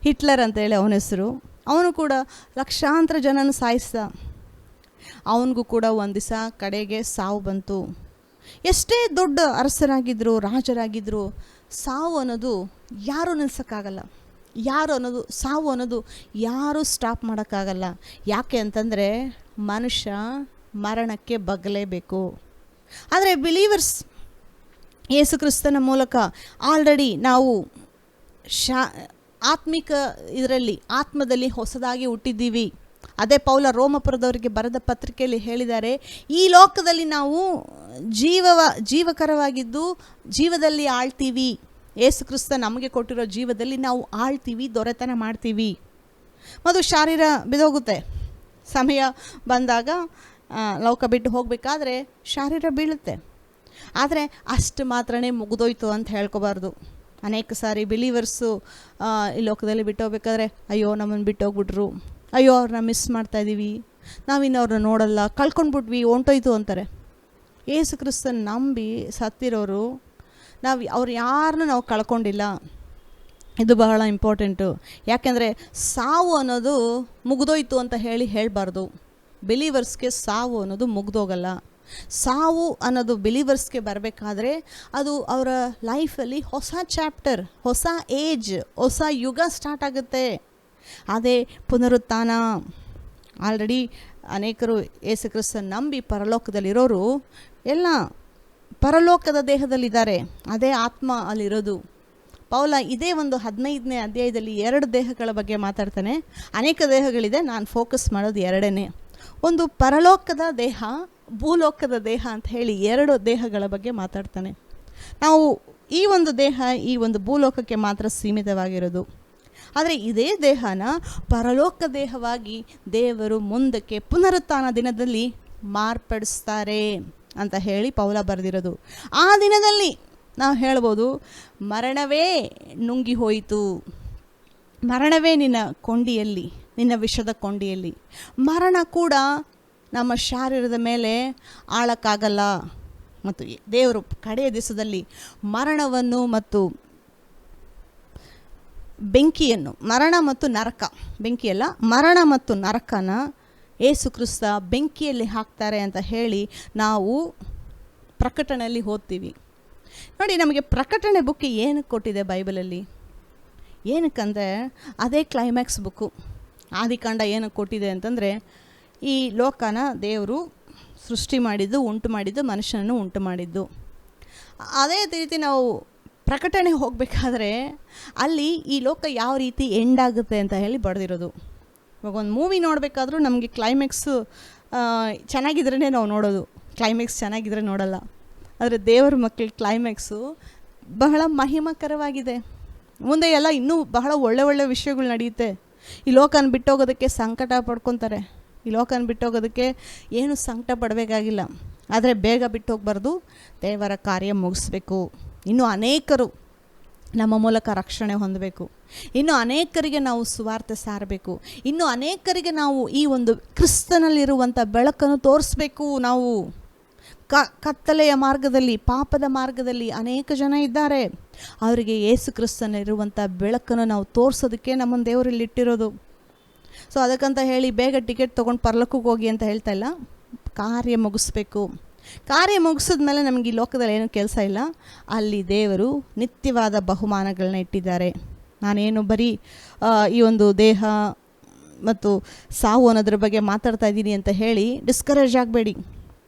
ಹಿಟ್ಲರ್ ಅಂತೇಳಿ ಅವನ ಹೆಸರು. ಅವನು ಕೂಡ ಲಕ್ಷಾಂತರ ಜನನ ಸಾಯಿಸ್ದ. ಅವನಿಗೂ ಕೂಡ ಒಂದು ದಿವಸ ಕಡೆಗೆ ಸಾವು ಬಂತು. ಎಷ್ಟೇ ದೊಡ್ಡ ಅರಸರಾಗಿದ್ದರು, ರಾಜರಾಗಿದ್ದರು, ಸಾವು ಅನ್ನೋದು ಯಾರೂ ನಿಲ್ಸೋಕ್ಕಾಗಲ್ಲ. ಸಾವು ಅನ್ನೋದು ಯಾರೂ ಸ್ಟಾಪ್ ಮಾಡೋಕ್ಕಾಗಲ್ಲ. ಯಾಕೆ ಅಂತಂದರೆ ಮನುಷ್ಯ ಮರಣಕ್ಕೆ ಬಗ್ಗಲೇಬೇಕು. ಆದರೆ ಬಿಲೀವರ್ಸ್ ಯೇಸು ಕ್ರಿಸ್ತನ ಮೂಲಕ ಆಲ್ರೆಡಿ ನಾವು ಆತ್ಮಿಕ ಇದರಲ್ಲಿ ಆತ್ಮದಲ್ಲಿ ಹೊಸದಾಗಿ ಹುಟ್ಟಿದ್ದೀವಿ. ಅದೇ ಪೌಲ ರೋಮಪುರದವರಿಗೆ ಬರೆದ ಪತ್ರಿಕೆಯಲ್ಲಿ ಹೇಳಿದ್ದಾರೆ, ಈ ಲೋಕದಲ್ಲಿ ನಾವು ಜೀವಕರವಾಗಿದ್ದು ಜೀವದಲ್ಲಿ ಆಳ್ತೀವಿ. ಯೇಸು ಕ್ರಿಸ್ತ ನಮಗೆ ಕೊಟ್ಟಿರೋ ಜೀವದಲ್ಲಿ ನಾವು ಆಳ್ತೀವಿ, ದೊರೆತನ ಮಾಡ್ತೀವಿ. ಮತ್ತು ಶರೀರ ಬಿದ್ದೋಗುತ್ತೆ. ಸಮಯ ಬಂದಾಗ ಲೋಕ ಬಿಟ್ಟು ಹೋಗಬೇಕಾದ್ರೆ ಶರೀರ ಬೀಳುತ್ತೆ. ಆದರೆ ಅಷ್ಟು ಮಾತ್ರನೇ ಮುಗಿದೋಯ್ತು ಅಂತ ಹೇಳ್ಕೊಬಾರ್ದು. ಅನೇಕ ಸಾರಿ ಬಿಲೀವರ್ಸು ಈ ಲೋಕದಲ್ಲಿ ಬಿಟ್ಟು ಹೋಗ್ಬೇಕಾದ್ರೆ, ಅಯ್ಯೋ ನಮ್ಮನ್ನು ಬಿಟ್ಟು ಹೋಗ್ಬಿಟ್ರು, ಅಯ್ಯೋ ಅವ್ರನ್ನ ಮಿಸ್ ಮಾಡ್ತಾಯಿದ್ದೀವಿ, ನಾವಿನ್ನು ಅವ್ರನ್ನ ನೋಡಲ್ಲ, ಕಳ್ಕೊಂಡ್ಬಿಟ್ವಿ, ಹೊಂಟೋಯ್ತು ಅಂತಾರೆ. ಯೇಸು ಕ್ರಿಸ್ತನ ನಂಬಿ ಸತ್ತಿರೋರು ಅವ್ರು ಯಾರನ್ನೂ ನಾವು ಕಳ್ಕೊಂಡಿಲ್ಲ. ಇದು ಬಹಳ ಇಂಪಾರ್ಟೆಂಟು. ಯಾಕೆಂದರೆ ಸಾವು ಅನ್ನೋದು ಮುಗಿದೋಯ್ತು ಅಂತ ಹೇಳಬಾರ್ದು. ಬಿಲೀವರ್ಸ್ಗೆ ಸಾವು ಅನ್ನೋದು ಮುಗ್ದೋಗಲ್ಲ. ಸಾವು ಅನ್ನೋದು ಬಿಲೀವರ್ಸ್ಗೆ ಬರಬೇಕಾದ್ರೆ ಅದು ಅವರ ಲೈಫಲ್ಲಿ ಹೊಸ ಚಾಪ್ಟರ್, ಹೊಸ ಏಜ್, ಹೊಸ ಯುಗ ಸ್ಟಾರ್ಟ್ ಆಗುತ್ತೆ. ಅದೇ ಪುನರುತ್ಥಾನ. ಆಲ್ರೆಡಿ ಅನೇಕರು ಯೇಸು ಕ್ರಿಸ್ತನ ನಂಬಿ ಪರಲೋಕದಲ್ಲಿರೋರು ಎಲ್ಲ ಪರಲೋಕದ ದೇಹದಲ್ಲಿದ್ದಾರೆ. ಅದೇ ಆತ್ಮ ಅಲ್ಲಿರೋದು. ಪೌಲ ಇದೇ ಒಂದು 15ನೇ ಅಧ್ಯಾಯದಲ್ಲಿ 2 ದೇಹಗಳ ಬಗ್ಗೆ ಮಾತಾಡ್ತಾನೆ. ಅನೇಕ ದೇಹಗಳಿದೆ, ನಾನು ಫೋಕಸ್ ಮಾಡೋದು 2ನೇ. ಒಂದು ಪರಲೋಕದ ದೇಹ, ಭೂಲೋಕದ ದೇಹ ಅಂತ ಹೇಳಿ 2 ದೇಹಗಳ ಬಗ್ಗೆ ಮಾತಾಡ್ತಾನೆ. ನಾವು ಈ ಒಂದು ದೇಹ ಈ ಒಂದು ಭೂಲೋಕಕ್ಕೆ ಮಾತ್ರ ಸೀಮಿತವಾಗಿರೋದು. ಆದರೆ ಇದೇ ದೇಹನ ಪರಲೋಕ ದೇಹವಾಗಿ ದೇವರು ಮುಂದಕ್ಕೆ ಪುನರುತ್ಥಾನ ದಿನದಲ್ಲಿ ಮಾರ್ಪಡಿಸ್ತಾರೆ ಅಂತ ಹೇಳಿ ಪೌಲ ಬರೆದಿರೋದು. ಆ ದಿನದಲ್ಲಿ ನಾವು ಹೇಳ್ಬೋದು, ಮರಣವೇ ನುಂಗಿ ಹೋಯಿತು, ಮರಣವೇ ನಿನ್ನ ಕೊಂಡಿಯಲ್ಲಿ, ನಿನ್ನ ವಿಷದ ಕೊಂಡಿಯಲ್ಲಿ. ಮರಣ ಕೂಡ ನಮ್ಮ ಶರೀರದ ಮೇಲೆ ಆಳಕ್ಕಾಗಲ್ಲ. ಮತ್ತು ದೇವರು ಕಡೆಯ ದಿವಸದಲ್ಲಿ ಮರಣವನ್ನು ಮತ್ತು ಬೆಂಕಿಯನ್ನು, ಮರಣ ಮತ್ತು ನರಕ, ಬೆಂಕಿಯಲ್ಲ, ಮರಣ ಮತ್ತು ನರಕನ ಯೇಸು ಕ್ರಿಸ್ತ ಬೆಂಕಿಯಲ್ಲಿ ಹಾಕ್ತಾರೆ ಅಂತ ಹೇಳಿ ನಾವು ಪ್ರಕಟಣೆಯಲ್ಲಿ ಓದ್ತೀವಿ. ನೋಡಿ, ನಮಗೆ ಪ್ರಕಟಣೆ ಬುಕ್ ಏನಕ್ಕೆ ಕೊಟ್ಟಿದೆ ಬೈಬಲಲ್ಲಿ? ಏನಕ್ಕಂದರೆ ಅದೇ ಕ್ಲೈಮ್ಯಾಕ್ಸ್ ಬುಕ್ಕು. ಆದಿಕಾಂಡ ಏನಕ್ಕೆ ಕೊಟ್ಟಿದೆ ಅಂತಂದರೆ, ಈ ಲೋಕನ ದೇವರು ಸೃಷ್ಟಿ ಮಾಡಿದ್ದು, ಉಂಟು ಮಾಡಿದ್ದು, ಮನುಷ್ಯನನ್ನು ಉಂಟು ಮಾಡಿದ್ದು. ಅದೇ ರೀತಿ ನಾವು ಪ್ರಕಟಣೆ ಹೋಗಬೇಕಾದ್ರೆ ಅಲ್ಲಿ ಈ ಲೋಕ ಯಾವ ರೀತಿ ಎಂಡ್ ಆಗುತ್ತೆ ಅಂತ ಹೇಳಿ ಬರೆದಿರೋದು. ಇವಾಗ ಒಂದು ಮೂವಿ ನೋಡಬೇಕಾದ್ರೂ ನಮಗೆ ಕ್ಲೈಮ್ಯಾಕ್ಸು ಚೆನ್ನಾಗಿದ್ರೇ ನಾವು ನೋಡೋದು, ಕ್ಲೈಮ್ಯಾಕ್ಸ್ ಚೆನ್ನಾಗಿದ್ರೆ ನೋಡಲ್ಲ. ಆದರೆ ದೇವರ ಮಕ್ಕಳ ಕ್ಲೈಮ್ಯಾಕ್ಸು ಬಹಳ ಮಹಿಮಕರವಾಗಿದೆ. ಮುಂದೆ ಎಲ್ಲ ಇನ್ನೂ ಬಹಳ ಒಳ್ಳೆ ಒಳ್ಳೆ ವಿಷಯಗಳು ನಡೆಯುತ್ತೆ. ಈ ಲೋಕನ ಬಿಟ್ಟೋಗೋದಕ್ಕೆ ಸಂಕಟ ಪಡ್ಕೊತಾರೆ. ಈ ಲೋಕನ ಬಿಟ್ಟೋಗೋದಕ್ಕೆ ಏನು ಸಂಕಟ ಪಡಬೇಕಾಗಿಲ್ಲ. ಆದರೆ ಬೇಗ ಬಿಟ್ಟೋಗ್ಬಾರ್ದು, ದೇವರ ಕಾರ್ಯ ಮುಗಿಸ್ಬೇಕು. ಇನ್ನೂ ಅನೇಕರು ನಮ್ಮ ಮೂಲಕ ರಕ್ಷಣೆ ಹೊಂದಬೇಕು. ಇನ್ನು ಅನೇಕರಿಗೆ ನಾವು ಸುವಾರ್ತೆ ಸಾರಬೇಕು. ಇನ್ನು ಅನೇಕರಿಗೆ ನಾವು ಈ ಒಂದು ಕ್ರಿಸ್ತನಲ್ಲಿರುವಂಥ ಬೆಳಕನ್ನು ತೋರಿಸ್ಬೇಕು. ನಾವು ಕತ್ತಲೆಯ ಮಾರ್ಗದಲ್ಲಿ, ಪಾಪದ ಮಾರ್ಗದಲ್ಲಿ ಅನೇಕ ಜನ ಇದ್ದಾರೆ. ಅವರಿಗೆ ಯೇಸು ಕ್ರಿಸ್ತನಲ್ಲಿರುವಂಥ ಬೆಳಕನ್ನು ನಾವು ತೋರಿಸೋದಕ್ಕೆ ನಮ್ಮನ್ನು ದೇವರಲ್ಲಿ ಇಟ್ಟಿರೋದು. ಸೊ ಅದಕ್ಕಂತ ಹೇಳಿ ಬೇಗ ಟಿಕೆಟ್ ತೊಗೊಂಡು ಪರಲೋಕಕ್ಕೆ ಹೋಗಿ ಅಂತ ಹೇಳ್ತಾ ಇಲ್ಲ. ಕಾರ್ಯ ಮುಗಿಸ್ಬೇಕು. ಕಾರ್ಯ ಮುಗಿಸಿದ್ಮೇಲೆ ನಮಗೆ ಈ ಲೋಕದಲ್ಲಿ ಏನೂ ಕೆಲಸ ಇಲ್ಲ. ಅಲ್ಲಿ ದೇವರು ನಿತ್ಯವಾದ ಬಹುಮಾನಗಳನ್ನ ಇಟ್ಟಿದ್ದಾರೆ. ನಾನೇನು ಬರೀ ಈ ಒಂದು ದೇಹ ಮತ್ತು ಸಾವು ಅನ್ನೋದ್ರ ಬಗ್ಗೆ ಮಾತಾಡ್ತಾ ಇದ್ದೀನಿ ಅಂತ ಹೇಳಿ ಡಿಸ್ಕರೇಜ್ ಆಗಬೇಡಿ.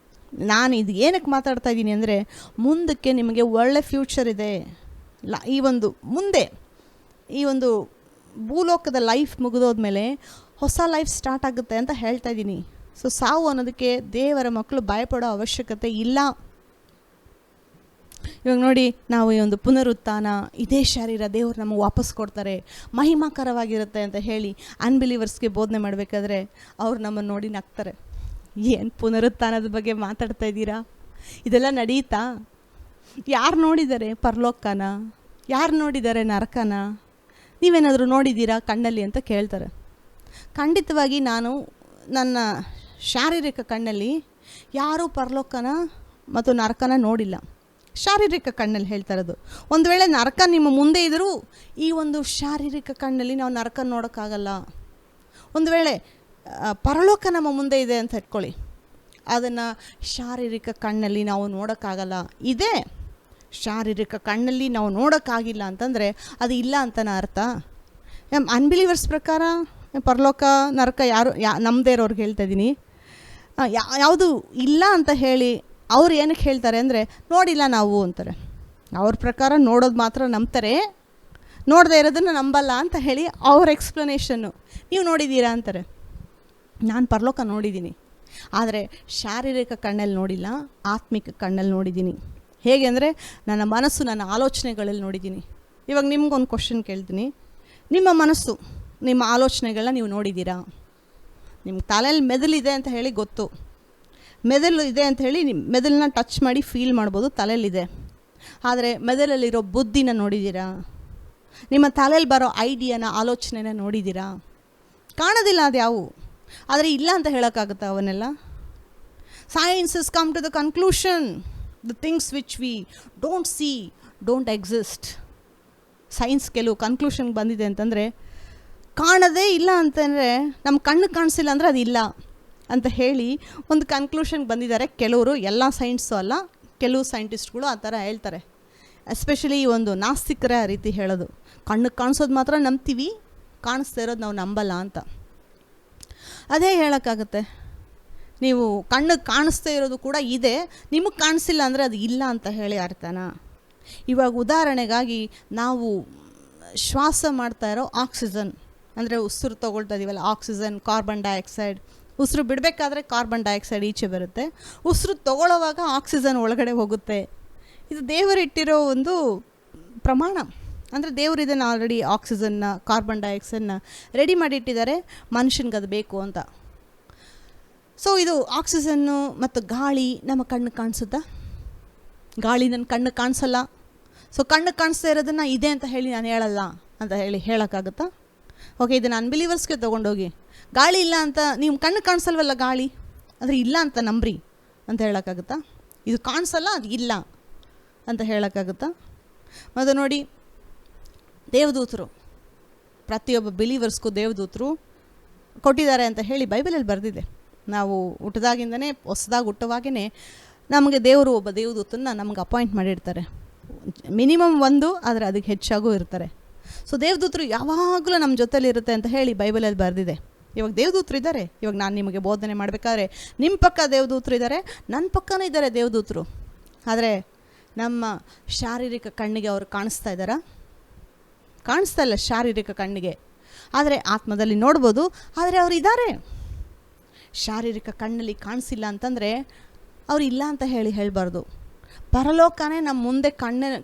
ನಾನು ಇದು ಏನಕ್ಕೆ ಮಾತಾಡ್ತಾ ಇದ್ದೀನಿ ಅಂದರೆ, ಮುಂದಕ್ಕೆ ನಿಮಗೆ ಒಳ್ಳೆ ಫ್ಯೂಚರ್ ಇದೆ. ಈ ಒಂದು ಮುಂದೆ ಈ ಒಂದು ಭೂಲೋಕದ ಲೈಫ್ ಮುಗಿದೋದ್ಮೇಲೆ ಹೊಸ ಲೈಫ್ ಸ್ಟಾರ್ಟ್ ಆಗುತ್ತೆ ಅಂತ ಹೇಳ್ತಾ ಇದ್ದೀನಿ. ಸೊ ಸಾವು ಅನ್ನೋದಕ್ಕೆ ದೇವರ ಮಕ್ಕಳು ಭಯಪಡೋ ಅವಶ್ಯಕತೆ ಇಲ್ಲ. ಇವಾಗ ನೋಡಿ, ನಾವು ಈ ಒಂದು ಪುನರುತ್ಥಾನ, ಇದೇ ಶರೀರ ದೇವರು ನಮಗೆ ವಾಪಸ್ ಕೊಡ್ತಾರೆ, ಮಹಿಮಾಕರವಾಗಿರುತ್ತೆ ಅಂತ ಹೇಳಿ ಅನ್ಬಿಲೀವರ್ಸ್ಗೆ ಬೋಧನೆ ಮಾಡಬೇಕಾದ್ರೆ ಅವ್ರು ನಮ್ಮನ್ನು ನೋಡಿ ನಗ್ತಾರೆ. ಏನು ಪುನರುತ್ಥಾನದ ಬಗ್ಗೆ ಮಾತಾಡ್ತಾ ಇದ್ದೀರಾ? ಇದೆಲ್ಲ ನಡೆಯುತ್ತಾ? ಯಾರು ನೋಡಿದ್ದಾರೆ ಪರಲೋಕನ? ಯಾರು ನೋಡಿದ್ದಾರೆ ನರಕನ? ನೀವೇನಾದರೂ ನೋಡಿದ್ದೀರಾ ಕಣ್ಣಲ್ಲಿ ಅಂತ ಕೇಳ್ತಾರೆ. ಖಂಡಿತವಾಗಿ ನಾನು ನನ್ನ ಶಾರೀರಿಕ ಕಣ್ಣಲ್ಲಿ ಯಾರೂ ಪರಲೋಕನ ಮತ್ತು ನರಕನ ನೋಡಿಲ್ಲ. ಶಾರೀರಿಕ ಕಣ್ಣಲ್ಲಿ ಹೇಳ್ತಾ ಇರೋದು. ಒಂದು ವೇಳೆ ನರಕ ನಿಮ್ಮ ಮುಂದೆ ಇದ್ದರೂ ಈ ಒಂದು ಶಾರೀರಿಕ ಕಣ್ಣಲ್ಲಿ ನಾವು ನರಕ ನೋಡೋಕ್ಕಾಗಲ್ಲ. ಒಂದು ವೇಳೆ ಪರಲೋಕ ನಮ್ಮ ಮುಂದೆ ಇದೆ ಅಂತ ಇಟ್ಕೊಳ್ಳಿ, ಅದನ್ನು ಶಾರೀರಿಕ ಕಣ್ಣಲ್ಲಿ ನಾವು ನೋಡೋಕ್ಕಾಗಲ್ಲ. ಇದೆ ಶಾರೀರಿಕ ಕಣ್ಣಲ್ಲಿ ನಾವು ನೋಡೋಕ್ಕಾಗಿಲ್ಲ ಅಂತಂದರೆ ಅದು ಇಲ್ಲ ಅಂತನ ಅರ್ಥ. ಅನ್ಬಿಲೀವರ್ಸ್ ಪ್ರಕಾರ ಪರಲೋಕ ನರಕ ನಮ್ಮದೇ ಇರೋರ್ಗೆ ಹೇಳ್ತಾ ಇದ್ದೀನಿ, ಯಾವುದು ಇಲ್ಲ ಅಂತ ಹೇಳಿ ಅವ್ರು ಏನಕ್ಕೆ ಹೇಳ್ತಾರೆ ಅಂದರೆ, ನೋಡಿಲ್ಲ ನಾವು ಅಂತಾರೆ. ಅವ್ರ ಪ್ರಕಾರ ನೋಡೋದು ಮಾತ್ರ ನಂಬ್ತಾರೆ, ನೋಡದೇ ಇರೋದನ್ನು ನಂಬಲ್ಲ ಅಂತ ಹೇಳಿ ಅವ್ರ ಎಕ್ಸ್ಪ್ಲನೇಷನ್ನು. ನೀವು ನೋಡಿದ್ದೀರಾ ಅಂತಾರೆ. ನಾನು ಪರಲೋಕ ನೋಡಿದ್ದೀನಿ, ಆದರೆ ಶಾರೀರಿಕ ಕಣ್ಣಲ್ಲಿ ನೋಡಿಲ್ಲ, ಆತ್ಮಿಕ ಕಣ್ಣಲ್ಲಿ ನೋಡಿದ್ದೀನಿ. ಹೇಗೆ ಅಂದರೆ ನನ್ನ ಮನಸ್ಸು, ನನ್ನ ಆಲೋಚನೆಗಳಲ್ಲಿ ನೋಡಿದ್ದೀನಿ. ಇವಾಗ ನಿಮ್ಗೊಂದು ಕ್ವಶನ್ ಕೇಳ್ತೀನಿ. ನಿಮ್ಮ ಮನಸ್ಸು, ನಿಮ್ಮ ಆಲೋಚನೆಗಳನ್ನ ನೀವು ನೋಡಿದ್ದೀರಾ? ನಿಮ್ಮ ತಲೆಯಲ್ಲಿ ಮೆದುಳಿದೆ ಅಂತ ಹೇಳಿ ಗೊತ್ತು, ಮೆದುಳು ಇದೆ ಅಂತ ಹೇಳಿ ನಿಮ್ಮ ಮೆದುಳನ್ನ ಟಚ್ ಮಾಡಿ ಫೀಲ್ ಮಾಡ್ಬೋದು, ತಲೆಯಲ್ಲಿದೆ. ಆದರೆ ಮೆದುಳಲ್ಲಿರೋ ಬುದ್ಧಿನ ನೋಡಿದ್ದೀರಾ? ನಿಮ್ಮ ತಲೆಯಲ್ಲಿ ಬರೋ ಐಡಿಯಾನ, ಆಲೋಚನೆನ ನೋಡಿದ್ದೀರಾ? ಕಾಣೋದಿಲ್ಲ ಅದು ಯಾವುವು. ಆದರೆ ಇಲ್ಲ ಅಂತ ಹೇಳೋಕ್ಕಾಗುತ್ತಾ ಅವನ್ನೆಲ್ಲ? Science is come to the conclusion, the things which we don't see don't exist. Science ಕೆಲವು ಕನ್ಕ್ಲೂಷನ್ಗೆ ಬಂದಿದೆ ಅಂತಂದರೆ, ಕಾಣದೇ ಇಲ್ಲ ಅಂತಂದರೆ, ನಮ್ಮ ಕಣ್ಣು ಕಾಣಿಸಿಲ್ಲ ಅಂದರೆ ಅದು ಇಲ್ಲ ಅಂತ ಹೇಳಿ ಒಂದು ಕನ್ಕ್ಲೂಷನ್ಗೆ ಬಂದಿದ್ದಾರೆ ಕೆಲವರು. ಎಲ್ಲ ಸೈನ್ಸು ಅಲ್ಲ, ಕೆಲವು ಸೈಂಟಿಸ್ಟ್ಗಳು ಆ ಥರ ಹೇಳ್ತಾರೆ. ಎಸ್ಪೆಷಲಿ ಈ ಒಂದು ನಾಸ್ತಿಕರ ರೀತಿ ಹೇಳೋದು, ಕಣ್ಣು ಕಾಣಿಸೋದು ಮಾತ್ರ ನಂಬ್ತೀವಿ, ಕಾಣಿಸ್ತಾ ಇರೋದು ನಾವು ನಂಬಲ್ಲ ಅಂತ. ಅದೇ ಹೇಳೋಕ್ಕಾಗತ್ತೆ. ನೀವು ಕಣ್ಣು ಕಾಣಿಸ್ತಾ ಇರೋದು ಕೂಡ ಇದೆ, ನಿಮಗೆ ಕಾಣಿಸಿಲ್ಲ ಅಂದರೆ ಅದು ಇಲ್ಲ ಅಂತ ಹೇಳಿ ಅರ್ಥನಾ? ಇವಾಗ ಉದಾಹರಣೆಗಾಗಿ ನಾವು ಶ್ವಾಸ ಮಾಡ್ತಾ ಇರೋ ಆಕ್ಸಿಜನ್, ಅಂದರೆ ಉಸಿರು ತೊಗೊಳ್ತಾ ಇದ್ದೀವಲ್ಲ, ಆಕ್ಸಿಜನ್, ಕಾರ್ಬನ್ ಡೈಆಕ್ಸೈಡ್. ಉಸಿರು ಬಿಡಬೇಕಾದ್ರೆ ಕಾರ್ಬನ್ ಡೈಆಕ್ಸೈಡ್ ಈಚೆ ಬರುತ್ತೆ, ಉಸಿರು ತೊಗೊಳ್ಳೋವಾಗ ಆಕ್ಸಿಜನ್ ಒಳಗಡೆ ಹೋಗುತ್ತೆ. ಇದು ದೇವರಿಟ್ಟಿರೋ ಒಂದು ಪ್ರಮಾಣ. ಅಂದರೆ ದೇವರು ಇದನ್ನು ಆಲ್ರೆಡಿ ಆಕ್ಸಿಜನ್ನ, ಕಾರ್ಬನ್ ಡೈಆಕ್ಸೈಡ್ನ ರೆಡಿ ಮಾಡಿಟ್ಟಿದ್ದಾರೆ, ಮನುಷ್ಯನಿಗೆ ಅದು ಬೇಕು ಅಂತ. ಸೊ ಇದು ಆಕ್ಸಿಜನ್ನು ಮತ್ತು ಗಾಳಿ ನಮ್ಮ ಕಣ್ಣು ಕಾಣಿಸುತ್ತಾ? ಗಾಳಿ ನನ್ನ ಕಣ್ಣು ಕಾಣಿಸಲ್ಲ. ಸೊ ಕಣ್ಣು ಕಾಣಿಸ್ತಾ ಇರೋದನ್ನು ಇದೆ ಅಂತ ಹೇಳಿ ನಾನು ಹೇಳಲ್ಲ ಅಂತ ಹೇಳಿ ಹೇಳೋಕ್ಕಾಗುತ್ತಾ? ಓಕೆ, ಇದನ್ನು ಅನ್ಬಿಲೀವರ್ಸ್ಗೆ ತೊಗೊಂಡೋಗಿ, ಗಾಳಿ ಇಲ್ಲ ಅಂತ, ನೀವು ಕಣ್ಣು ಕಾಣಿಸಲ್ವಲ್ಲ ಗಾಳಿ, ಆದರೆ ಇಲ್ಲ ಅಂತ ನಂಬ್ರಿ ಅಂತ ಹೇಳೋಕ್ಕಾಗುತ್ತಾ? ಇದು ಕಾಣಿಸಲ್ಲ, ಅದು ಇಲ್ಲ ಅಂತ ಹೇಳೋಕ್ಕಾಗುತ್ತಾ? ಮತ್ತು ನೋಡಿ, ದೇವದೂತರು, ಪ್ರತಿಯೊಬ್ಬ ಬಿಲೀವರ್ಸ್ಗೂ ದೇವದೂತರು ಕೊಟ್ಟಿದ್ದಾರೆ ಅಂತ ಹೇಳಿ ಬೈಬಲಲ್ಲಿ ಬರೆದಿದೆ. ನಾವು ಹುಟ್ಟಿದಾಗಿಂದನೇ, ಹೊಸದಾಗಿ ಹುಟ್ಟುವಾಗೇ ನಮಗೆ ದೇವರು ಒಬ್ಬ ದೇವದೂತನ್ನ ನಮಗೆ ಅಪಾಯಿಂಟ್ ಮಾಡಿರ್ತಾರೆ. ಮಿನಿಮಮ್ ಒಂದು, ಆದರೆ ಅದಕ್ಕೆ ಹೆಚ್ಚಾಗೂ ಇರ್ತಾರೆ. ಸೊ ದೇವದೂತರು ಯಾವಾಗಲೂ ನಮ್ಮ ಜೊತೆಲಿ ಇರುತ್ತೆ ಅಂತ ಹೇಳಿ ಬೈಬಲಲ್ಲಿ ಬರೆದಿದೆ. ಇವಾಗ ದೇವದೂತರು ಇದ್ದಾರೆ. ಇವಾಗ ನಾನು ನಿಮಗೆ ಬೋಧನೆ ಮಾಡಬೇಕಾದ್ರೆ ನಿಮ್ಮ ಪಕ್ಕ ದೇವದೂತರು ಇದ್ದಾರೆ, ನನ್ನ ಪಕ್ಕನೂ ಇದ್ದಾರೆ ದೇವದೂತರು. ಆದರೆ ನಮ್ಮ ಶಾರೀರಿಕ ಕಣ್ಣಿಗೆ ಅವರು ಕಾಣಿಸ್ತಾ ಇದ್ದಾರಾ? ಕಾಣಿಸ್ತಾ ಇಲ್ಲ ಶಾರೀರಿಕ ಕಣ್ಣಿಗೆ, ಆದರೆ ಆತ್ಮದಲ್ಲಿ ನೋಡ್ಬೋದು. ಆದರೆ ಅವರು ಇದ್ದಾರೆ. ಶಾರೀರಿಕ ಕಣ್ಣಲ್ಲಿ ಕಾಣಿಸಿಲ್ಲ ಅಂತಂದರೆ ಅವ್ರು ಇಲ್ಲ ಅಂತ ಹೇಳಬಾರ್ದು. ಪರಲೋಕನೇ ನಮ್ಮ ಮುಂದೆ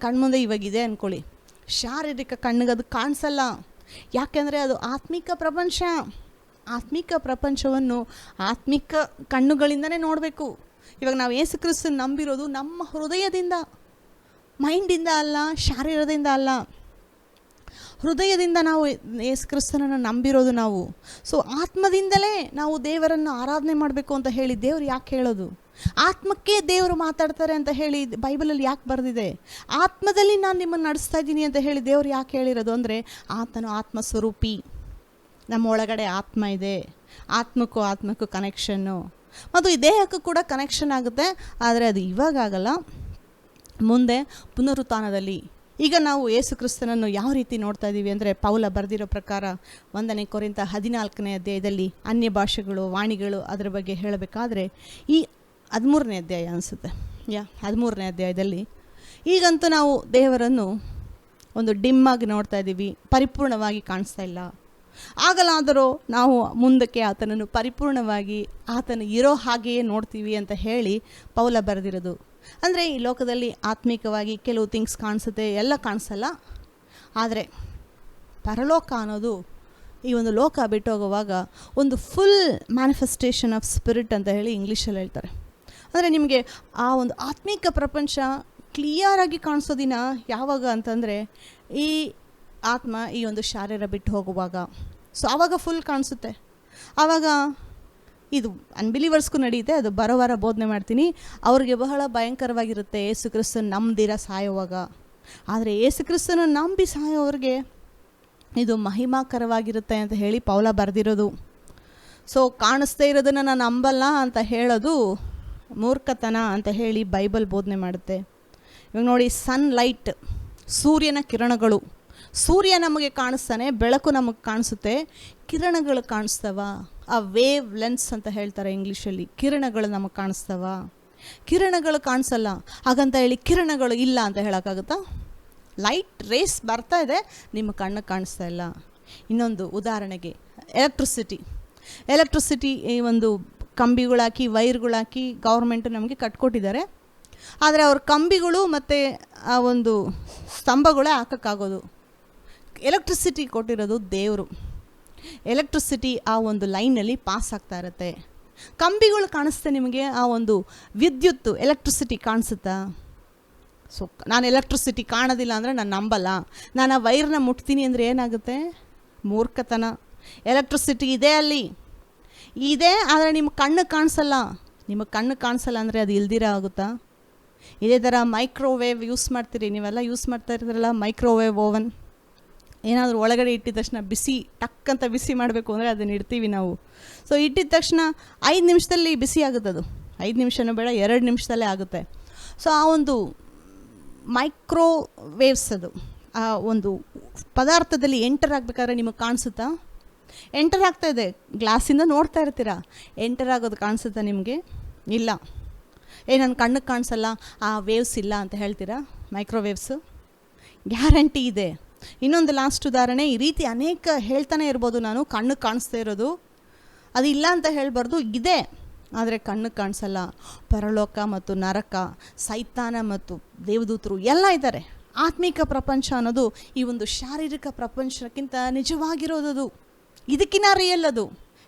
ಕಣ್ಮುಂದೆ ಇವಾಗಿದೆ ಅಂದ್ಕೊಳ್ಳಿ, ಶಾರೀರಿಕ ಕಣ್ಣಿಗೆ ಅದು ಕಾಣಿಸಲ್ಲ. ಯಾಕೆಂದರೆ ಅದು ಆತ್ಮಿಕ ಪ್ರಪಂಚ. ಆತ್ಮಿಕ ಪ್ರಪಂಚವನ್ನು ಆತ್ಮಿಕ ಕಣ್ಣುಗಳಿಂದನೇ ನೋಡಬೇಕು. ಇವಾಗ ನಾವು ಯೇಸು ಕ್ರಿಸ್ತನ ನಂಬಿರೋದು ನಮ್ಮ ಹೃದಯದಿಂದ, ಮೈಂಡಿಂದ ಅಲ್ಲ, ಶಾರೀರದಿಂದ ಅಲ್ಲ, ಹೃದಯದಿಂದ ನಾವು ಯೇಸು ಕ್ರಿಸ್ತನನ್ನು ನಂಬಿರೋದು ನಾವು. ಸೊ ಆತ್ಮದಿಂದಲೇ ನಾವು ದೇವರನ್ನು ಆರಾಧನೆ ಮಾಡಬೇಕು ಅಂತ ಹೇಳಿ ದೇವರು ಯಾಕೆ ಹೇಳೋದು? ಆತ್ಮಕ್ಕೆ ದೇವರು ಮಾತಾಡ್ತಾರೆ ಅಂತ ಹೇಳಿ ಬೈಬಲಲ್ಲಿ ಯಾಕೆ ಬರೆದಿದೆ? ಆತ್ಮದಲ್ಲಿ ನಾನು ನಿಮ್ಮನ್ನು ನಡೆಸ್ತಾ ಇದ್ದೀನಿ ಅಂತ ಹೇಳಿ ದೇವರು ಯಾಕೆ ಹೇಳಿರೋದು ಅಂದರೆ, ಆತನು ಆತ್ಮಸ್ವರೂಪಿ. ನಮ್ಮ ಒಳಗಡೆ ಆತ್ಮ ಇದೆ. ಆತ್ಮಕ್ಕೂ ಕನೆಕ್ಷನ್ನು, ಮತ್ತು ಈ ದೇಹಕ್ಕೂ ಕೂಡ ಕನೆಕ್ಷನ್ ಆಗುತ್ತೆ. ಆದರೆ ಅದು ಇವಾಗ ಆಗಲ್ಲ, ಮುಂದೆ ಪುನರುತ್ಥಾನದಲ್ಲಿ. ಈಗ ನಾವು ಯೇಸು ಕ್ರಿಸ್ತನನ್ನು ಯಾವ ರೀತಿ ನೋಡ್ತಾ ಇದ್ದೀವಿ ಅಂದರೆ, ಪೌಲ ಬರೆದಿರೋ ಪ್ರಕಾರ 1 ಕೊರಿಂಥ 14ನೇ ಅಧ್ಯಾಯದಲ್ಲಿ ಅನ್ಯ ಭಾಷೆಗಳು, ವಾಣಿಗಳು, ಅದರ ಬಗ್ಗೆ ಹೇಳಬೇಕಾದ್ರೆ ಈ 13ನೇ ಅಧ್ಯಾಯ ಅನಿಸುತ್ತೆ, 13ನೇ ಅಧ್ಯಾಯದಲ್ಲಿ ಈಗಂತೂ ನಾವು ದೇವರನ್ನು ಒಂದು ಡಿಮ್ಮಾಗಿ ನೋಡ್ತಾ ಇದ್ದೀವಿ, ಪರಿಪೂರ್ಣವಾಗಿ ಕಾಣಿಸ್ತಾ ಇಲ್ಲ. ಆಗಲಾದರೂ ನಾವು ಮುಂದಕ್ಕೆ ಆತನನ್ನು ಪರಿಪೂರ್ಣವಾಗಿ ಆತನ ಇರೋ ಹಾಗೆಯೇ ನೋಡ್ತೀವಿ ಅಂತ ಹೇಳಿ ಪೌಲ ಬರೆದಿರೋದು. ಅಂದರೆ ಈ ಲೋಕದಲ್ಲಿ ಆತ್ಮಿಕವಾಗಿ ಕೆಲವು ಥಿಂಗ್ಸ್ ಕಾಣಿಸುತ್ತೆ, ಎಲ್ಲ ಕಾಣಿಸಲ್ಲ. ಆದರೆ ಪರಲೋಕ ಅನ್ನೋದು, ಈ ಒಂದು ಲೋಕ ಬಿಟ್ಟು ಹೋಗುವಾಗ ಒಂದು ಫುಲ್ ಮ್ಯಾನಿಫೆಸ್ಟೇಷನ್ ಆಫ್ ಸ್ಪಿರಿಟ್ ಅಂತ ಹೇಳಿ ಇಂಗ್ಲೀಷಲ್ಲಿ ಹೇಳ್ತಾರೆ. ಅಂದರೆ ನಿಮಗೆ ಆ ಒಂದು ಆತ್ಮಿಕ ಪ್ರಪಂಚ ಕ್ಲಿಯರಾಗಿ ಕಾಣಿಸೋ ದಿನ ಯಾವಾಗ ಅಂತಂದರೆ, ಈ ಆತ್ಮ ಈ ಒಂದು ಶಾರೀರ ಬಿಟ್ಟು ಹೋಗುವಾಗ. ಸೊ ಆವಾಗ ಫುಲ್ ಕಾಣಿಸುತ್ತೆ. ಆವಾಗ ಇದು ಅನ್ಬಿಲೀವರ್ಸ್ಗೂ ನಡೆಯುತ್ತೆ, ಅದು ಬರೋ ವಾರ ಬೋಧನೆ ಮಾಡ್ತೀನಿ. ಅವ್ರಿಗೆ ಬಹಳ ಭಯಂಕರವಾಗಿರುತ್ತೆ ಯೇಸು ಕ್ರಿಸ್ತನ ನಂಬದಿರ ಸಾಯೋವಾಗ. ಆದರೆ ಯೇಸು ಕ್ರಿಸ್ತನ ನಂಬಿ ಸಾಯೋವ್ರಿಗೆ ಇದು ಮಹಿಮಾಕರವಾಗಿರುತ್ತೆ ಅಂತ ಹೇಳಿ ಪೌಲ ಬರೆದಿರೋದು. ಸೊ ಕಾಣಿಸ್ದೇ ಇರೋದನ್ನು ನಾನು ನಂಬಲ್ಲ ಅಂತ ಹೇಳೋದು ಮೂರ್ಖತನ ಅಂತ ಹೇಳಿ ಬೈಬಲ್ ಬೋಧನೆ ಮಾಡುತ್ತೆ. ಇವಾಗ ನೋಡಿ, ಸನ್ಲೈಟ್, ಸೂರ್ಯನ ಕಿರಣಗಳು. ಸೂರ್ಯ ನಮಗೆ ಕಾಣಿಸ್ತಾನೆ, ಬೆಳಕು ನಮಗೆ ಕಾಣಿಸುತ್ತೆ, ಕಿರಣಗಳು ಕಾಣಿಸ್ತವ. ಆ ವೇವ್ ಲೆನ್ಸ್ ಅಂತ ಹೇಳ್ತಾರೆ ಇಂಗ್ಲೀಷಲ್ಲಿ. ಕಿರಣಗಳು ನಮಗೆ ಕಾಣಿಸ್ತವ, ಕಿರಣಗಳು ಕಾಣಿಸಲ್ಲ. ಹಾಗಂತ ಹೇಳಿ ಕಿರಣಗಳು ಇಲ್ಲ ಅಂತ ಹೇಳೋಕ್ಕಾಗುತ್ತಾ? ಲೈಟ್ ರೇಸ್ ಬರ್ತಾ ಇದೆ, ನಿಮ್ಮ ಕಣ್ಣಿಗೆ ಕಾಣಿಸ್ತಾ ಇಲ್ಲ. ಇನ್ನೊಂದು ಉದಾಹರಣೆಗೆ, ಎಲೆಕ್ಟ್ರಿಸಿಟಿ ಈ ಒಂದು ಕಂಬಿಗಳಾಕಿ, ವೈರ್ಗಳಾಕಿ ಗೌರ್ಮೆಂಟ್ ನಮಗೆ ಕಟ್ಕೊಟ್ಟಿದ್ದಾರೆ. ಆದರೆ ಅವ್ರ ಕಂಬಿಗಳು ಮತ್ತು ಆ ಒಂದು ಸ್ತಂಭಗಳೇ ಹಾಕೋಕ್ಕಾಗೋದು. ಎಲೆಕ್ಟ್ರಿಸಿಟಿ ಕೊಟ್ಟಿರೋದು ದೇವರು. ಎಲೆಕ್ಟ್ರಿಸಿಟಿ ಆ ಒಂದು ಲೈನಲ್ಲಿ ಪಾಸ್ ಆಗ್ತಾ ಇರುತ್ತೆ. ಕಂಬಿಗಳು ಕಾಣಿಸುತ್ತೆ ನಿಮಗೆ, ಆ ಒಂದು ವಿದ್ಯುತ್ತು ಎಲೆಕ್ಟ್ರಿಸಿಟಿ ಕಾಣಿಸುತ್ತಾ? ಸೊ ನಾನು ಎಲೆಕ್ಟ್ರಿಸಿಟಿ ಕಾಣೋದಿಲ್ಲ ಅಂದರೆ ನಾನು ನಂಬಲ್ಲ. ನಾನು ಆ ವೈರ್ನ ಮುಟ್ತೀನಿ ಅಂದರೆ ಏನಾಗುತ್ತೆ? ಮೂರ್ಖತನ. ಎಲೆಕ್ಟ್ರಿಸಿಟಿ ಇದೆ, ಅಲ್ಲಿ ಇದೆ, ಆದರೆ ನಿಮ್ಮ ಕಣ್ಣು ಕಾಣಿಸಲ್ಲ. ನಿಮಗೆ ಕಣ್ಣು ಕಾಣಿಸಲ್ಲ ಅಂದರೆ ಅದು ಇಲ್ದಿರ ಆಗುತ್ತಾ? ಇದೇ ಥರ ಮೈಕ್ರೋವೇವ್ ಯೂಸ್ ಮಾಡ್ತೀರಿ, ನೀವೆಲ್ಲ ಯೂಸ್ ಮಾಡ್ತಾ ಇರ್ತೀರಲ್ಲ, ಮೈಕ್ರೋವೇವ್ ಓವನ್. ಏನಾದರೂ ಒಳಗಡೆ ಇಟ್ಟಿದ ತಕ್ಷಣ ಬಿಸಿ, ಟಕ್ಕಂತ ಬಿಸಿ ಮಾಡಬೇಕು ಅಂದರೆ ಅದನ್ನು ಇಡ್ತೀವಿ ನಾವು. ಸೊ ಇಟ್ಟಿದ ತಕ್ಷಣ 5 ನಿಮಿಷದಲ್ಲಿ ಬಿಸಿ ಆಗುತ್ತೆ. ಅದು 5 ನಿಮಿಷನೂ ಬೇಡ, 2 ನಿಮಿಷದಲ್ಲೇ ಆಗುತ್ತೆ. ಸೊ ಆ ಒಂದು ಮೈಕ್ರೋವೇವ್ಸ್, ಅದು ಆ ಒಂದು ಪದಾರ್ಥದಲ್ಲಿ ಎಂಟರ್ ಆಗಬೇಕಾದ್ರೆ ನಿಮಗೆ ಕಾಣಿಸುತ್ತಾ? ಎಂಟರ್ ಆಗ್ತಾಯಿದೆ, ಗ್ಲಾಸಿಂದ ನೋಡ್ತಾ ಇರ್ತೀರ, ಎಂಟರ್ ಆಗೋದು ಕಾಣಿಸುತ್ತಾ ನಿಮಗೆ? ಇಲ್ಲ. ನನ್ನ ಕಣ್ಣಿಗೆ ಕಾಣಿಸಲ್ಲ, ಆ ವೇವ್ಸ್ ಇಲ್ಲ ಅಂತ ಹೇಳ್ತೀರಾ? ಮೈಕ್ರೋವೇವ್ಸು ಗ್ಯಾರಂಟಿ ಇದೆ. ಇನ್ನೊಂದು ಲಾಸ್ಟ್ ಉದಾಹರಣೆ, ಈ ರೀತಿ ಅನೇಕ ಹೇಳ್ತಾನೆ ಇರ್ಬೋದು ನಾನು, ಕಣ್ಣಿಗೆ ಕಾಣಿಸ್ತಾ ಇರೋದು. ಅದು ಇಲ್ಲ ಅಂತ ಹೇಳಬಾರ್ದು, ಇದೆ, ಆದರೆ ಕಣ್ಣಿಗೆ ಕಾಣಿಸಲ್ಲ. ಪರಲೋಕ ಮತ್ತು ನರಕ, ಸೈತಾನ ಮತ್ತು ದೇವದೂತರು ಎಲ್ಲ ಇದ್ದಾರೆ. ಆತ್ಮಿಕ ಪ್ರಪಂಚ ಅನ್ನೋದು ಈ ಒಂದು ಶಾರೀರಿಕ ಪ್ರಪಂಚಕ್ಕಿಂತ ನಿಜವಾಗಿರೋದು, ಇದಕ್ಕಿಂತ ರಿಯಲ್ ಅದು.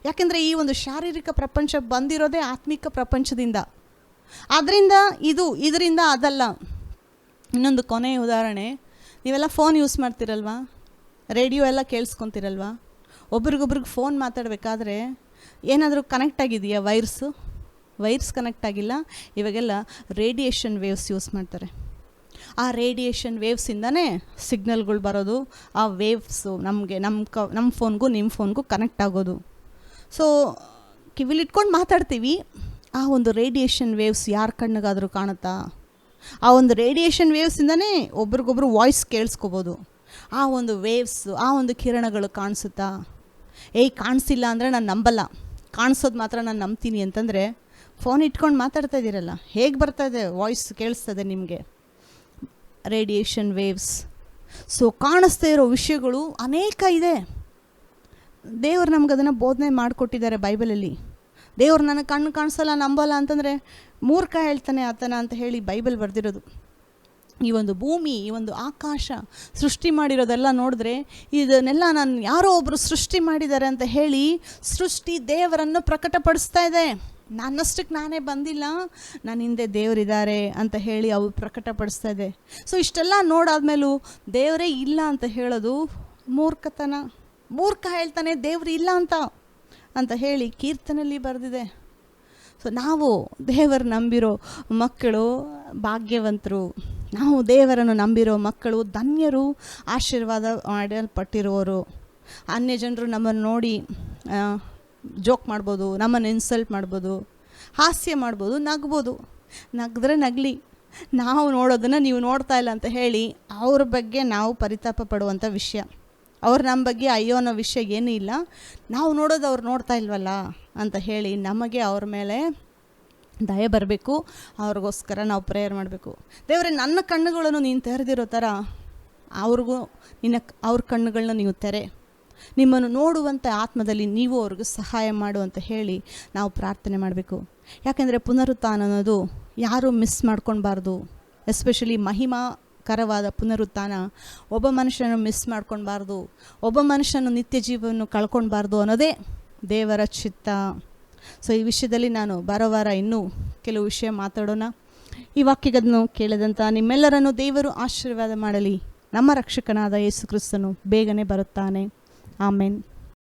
ಯಾಕೆಂದರೆ ಈ ಒಂದು ಶಾರೀರಿಕ ಪ್ರಪಂಚ ಬಂದಿರೋದೇ ಆತ್ಮಿಕ ಪ್ರಪಂಚದಿಂದ. ಆದ್ದರಿಂದ ಇದರಿಂದ ಅದಲ್ಲ. ಇನ್ನೊಂದು ಕೊನೆಯ ಉದಾಹರಣೆ, ನೀವೆಲ್ಲ ಫೋನ್ ಯೂಸ್ ಮಾಡ್ತಿರಲ್ವಾ, ರೇಡಿಯೋ ಎಲ್ಲ ಕೇಳಿಸ್ಕೊತಿರಲ್ವಾ? ಒಬ್ರಿಗೊಬ್ರಿಗೆ ಫೋನ್ ಮಾತಾಡಬೇಕಾದ್ರೆ ಏನಾದರೂ ಕನೆಕ್ಟ್ ಆಗಿದೆಯಾ? ವೈರ್ಸ್ ಕನೆಕ್ಟ್ ಆಗಿಲ್ಲ, ಇವಾಗೆಲ್ಲ ರೇಡಿಯೇಷನ್ ವೇವ್ಸ್ ಯೂಸ್ ಮಾಡ್ತಾರೆ. ಆ ರೇಡಿಯೇಷನ್ ವೇವ್ಸಿಂದನೇ ಸಿಗ್ನಲ್ಗಳು ಬರೋದು, ಆ ವೇವ್ಸು ನಮ್ಮ ಫೋನ್ಗೂ ನಿಮ್ಮ ಫೋನ್ಗೂ ಕನೆಕ್ಟ್ ಆಗೋದು. ಸೊ ಕಿವಿಲಿಟ್ಕೊಂಡು ಮಾತಾಡ್ತೀವಿ, ಆ ಒಂದು ರೇಡಿಯೇಷನ್ ವೇವ್ಸ್ ಯಾರ ಕಣ್ಣಿಗಾದರೂ ಕಾಣುತ್ತಾ? ಆ ಒಂದು ರೇಡಿಯೇಷನ್ ವೇವ್ಸಿಂದನೇ ಒಬ್ರಿಗೊಬ್ರು ವಾಯ್ಸ್ ಕೇಳಿಸ್ಕೋಬೋದು. ಆ ಒಂದು ವೇವ್ಸ್, ಆ ಒಂದು ಕಿರಣಗಳು ಕಾಣಿಸುತ್ತಾ? ಕಾಣಿಸಿಲ್ಲ ಅಂದರೆ ನಾನು ನಂಬಲ್ಲ, ಕಾಣಿಸೋದು ಮಾತ್ರ ನಾನು ನಂಬ್ತೀನಿ ಅಂತಂದರೆ ಫೋನ್ ಇಟ್ಕೊಂಡು ಮಾತಾಡ್ತಾ ಇದ್ದೀರಲ್ಲ, ಹೇಗೆ ಬರ್ತಾಯಿದೆ ವಾಯ್ಸ್ ಕೇಳಿಸ್ತದೆ ನಿಮಗೆ? Radiation waves. ಸೊ ಕಾಣಿಸ್ತಾ ಇರೋ ವಿಷಯಗಳು ಅನೇಕ ಇದೆ. ದೇವರು ನಮ್ಗೆ ಅದನ್ನು ಬೋಧನೆ ಮಾಡಿಕೊಟ್ಟಿದ್ದಾರೆ ಬೈಬಲಲ್ಲಿ. ದೇವ್ರು ನನಗೆ ಕಣ್ಣು ಕಾಣಿಸಲ್ಲ, ನಂಬಲ್ಲ ಅಂತಂದರೆ ಮೂರ್ಖ ಹೇಳ್ತಾನೆ ಆತನ ಅಂತ ಹೇಳಿ ಬೈಬಲ್ ಬರೆದಿರೋದು. ಈ ಒಂದು ಭೂಮಿ, ಈ ಒಂದು ಆಕಾಶ ಸೃಷ್ಟಿ ಮಾಡಿರೋದೆಲ್ಲ ನೋಡಿದ್ರೆ ಇದನ್ನೆಲ್ಲ ನಾನು ಯಾರೋ ಒಬ್ಬರು ಸೃಷ್ಟಿ ಮಾಡಿದ್ದಾರೆ ಅಂತ ಹೇಳಿ ಸೃಷ್ಟಿ ದೇವರನ್ನು ಪ್ರಕಟಪಡಿಸ್ತಾ ಇದೆ. ನನ್ನಷ್ಟಕ್ಕೆ ನಾನೇ ಬಂದಿಲ್ಲ, ನನ್ನ ಹಿಂದೆ ದೇವರಿದ್ದಾರೆ ಅಂತ ಹೇಳಿ ಅವು ಪ್ರಕಟಪಡಿಸ್ತಾ ಇದೆ. ಸೊ ಇಷ್ಟೆಲ್ಲ ನೋಡಾದ್ಮೇಲೂ ದೇವರೇ ಇಲ್ಲ ಅಂತ ಹೇಳೋದು ಮೂರ್ಖತನ. ಮೂರ್ಖ ಹೇಳ್ತಾನೆ ದೇವರು ಇಲ್ಲ ಅಂತ ಹೇಳಿ ಕೀರ್ತನೆಯಲ್ಲಿ ಬರೆದಿದೆ. ಸೊ ನಾವು ದೇವರು ನಂಬಿರೋ ಮಕ್ಕಳು ಭಾಗ್ಯವಂತರು, ನಾವು ದೇವರನ್ನು ನಂಬಿರೋ ಮಕ್ಕಳು ಧನ್ಯರು, ಆಶೀರ್ವಾದ ಮಾಡಲ್ಪಟ್ಟಿರುವವರು. ಅನ್ಯ ಜನರು ನಮ್ಮನ್ನು ನೋಡಿ ಜೋಕ್ ಮಾಡ್ಬೋದು, ನಮ್ಮನ್ನು ಇನ್ಸಲ್ಟ್ ಮಾಡ್ಬೋದು, ಹಾಸ್ಯ ಮಾಡ್ಬೋದು, ನಗ್ಬೋದು. ನಗಿದ್ರೆ ನಗಲಿ, ನಾವು ನೋಡೋದನ್ನು ನೀವು ನೋಡ್ತಾ ಇಲ್ಲ ಅಂತ ಹೇಳಿ ಅವ್ರ ಬಗ್ಗೆ ನಾವು ಪರಿತಾಪ ಪಡುವಂಥ ವಿಷಯ. ಅವ್ರು ನಮ್ಮ ಬಗ್ಗೆ ಅಯ್ಯೋ ಅನ್ನೋ ವಿಷಯ ಏನೂ ಇಲ್ಲ, ನಾವು ನೋಡೋದು ಅವ್ರು ನೋಡ್ತಾ ಇಲ್ವಲ್ಲ ಅಂತ ಹೇಳಿ ನಮಗೆ ಅವ್ರ ಮೇಲೆ ದಯೆ ಬರಬೇಕು. ಅವ್ರಿಗೋಸ್ಕರ ನಾವು ಪ್ರೇಯರ್ ಮಾಡಬೇಕು. ದೇವರೇ, ನನ್ನ ಕಣ್ಣುಗಳನ್ನು ನೀನು ತೆರೆದಿರೋ ಥರ ಅವ್ರಿಗೂ ಅವ್ರ ಕಣ್ಣುಗಳನ್ನ ನೀವು ತೆರೆ, ನಿಮ್ಮನ್ನು ನೋಡುವಂಥ ಆತ್ಮದಲ್ಲಿ ನೀವು ಅವ್ರಿಗೂ ಸಹಾಯ ಮಾಡು ಅಂತ ಹೇಳಿ ನಾವು ಪ್ರಾರ್ಥನೆ ಮಾಡಬೇಕು. ಯಾಕೆಂದರೆ ಪುನರುತ್ಥಾನ ಅನ್ನೋದು ಯಾರೂ ಮಿಸ್ ಮಾಡ್ಕೊಳ್ಬಾರ್ದು. ಎಸ್ಪೆಷಲಿ ಮಹಿಮಾಕರವಾದ ಪುನರುತ್ಥಾನ ಒಬ್ಬ ಮನುಷ್ಯನ ಮಿಸ್ ಮಾಡ್ಕೊಳ್ಬಾರ್ದು, ಒಬ್ಬ ಮನುಷ್ಯನ ನಿತ್ಯ ಜೀವವನ್ನು ಕಳ್ಕೊಳ್ಬಾರ್ದು ಅನ್ನೋದೇ ದೇವರ ಚಿತ್ತ. ಸೊ ಈ ವಿಷಯದಲ್ಲಿ ನಾನು ಬರೋ ವಾರ ಇನ್ನೂ ಕೆಲವು ವಿಷಯ ಮಾತಾಡೋಣ. ಈ ವಾಕ್ಯಗಳನ್ನು ಕೇಳಿದಂಥ ನಿಮ್ಮೆಲ್ಲರನ್ನು ದೇವರು ಆಶೀರ್ವಾದ ಮಾಡಲಿ. ನಮ್ಮ ರಕ್ಷಕನಾದ ಯೇಸು ಕ್ರಿಸ್ತನು ಬೇಗನೆ ಬರುತ್ತಾನೆ. ಆಮೆನ್.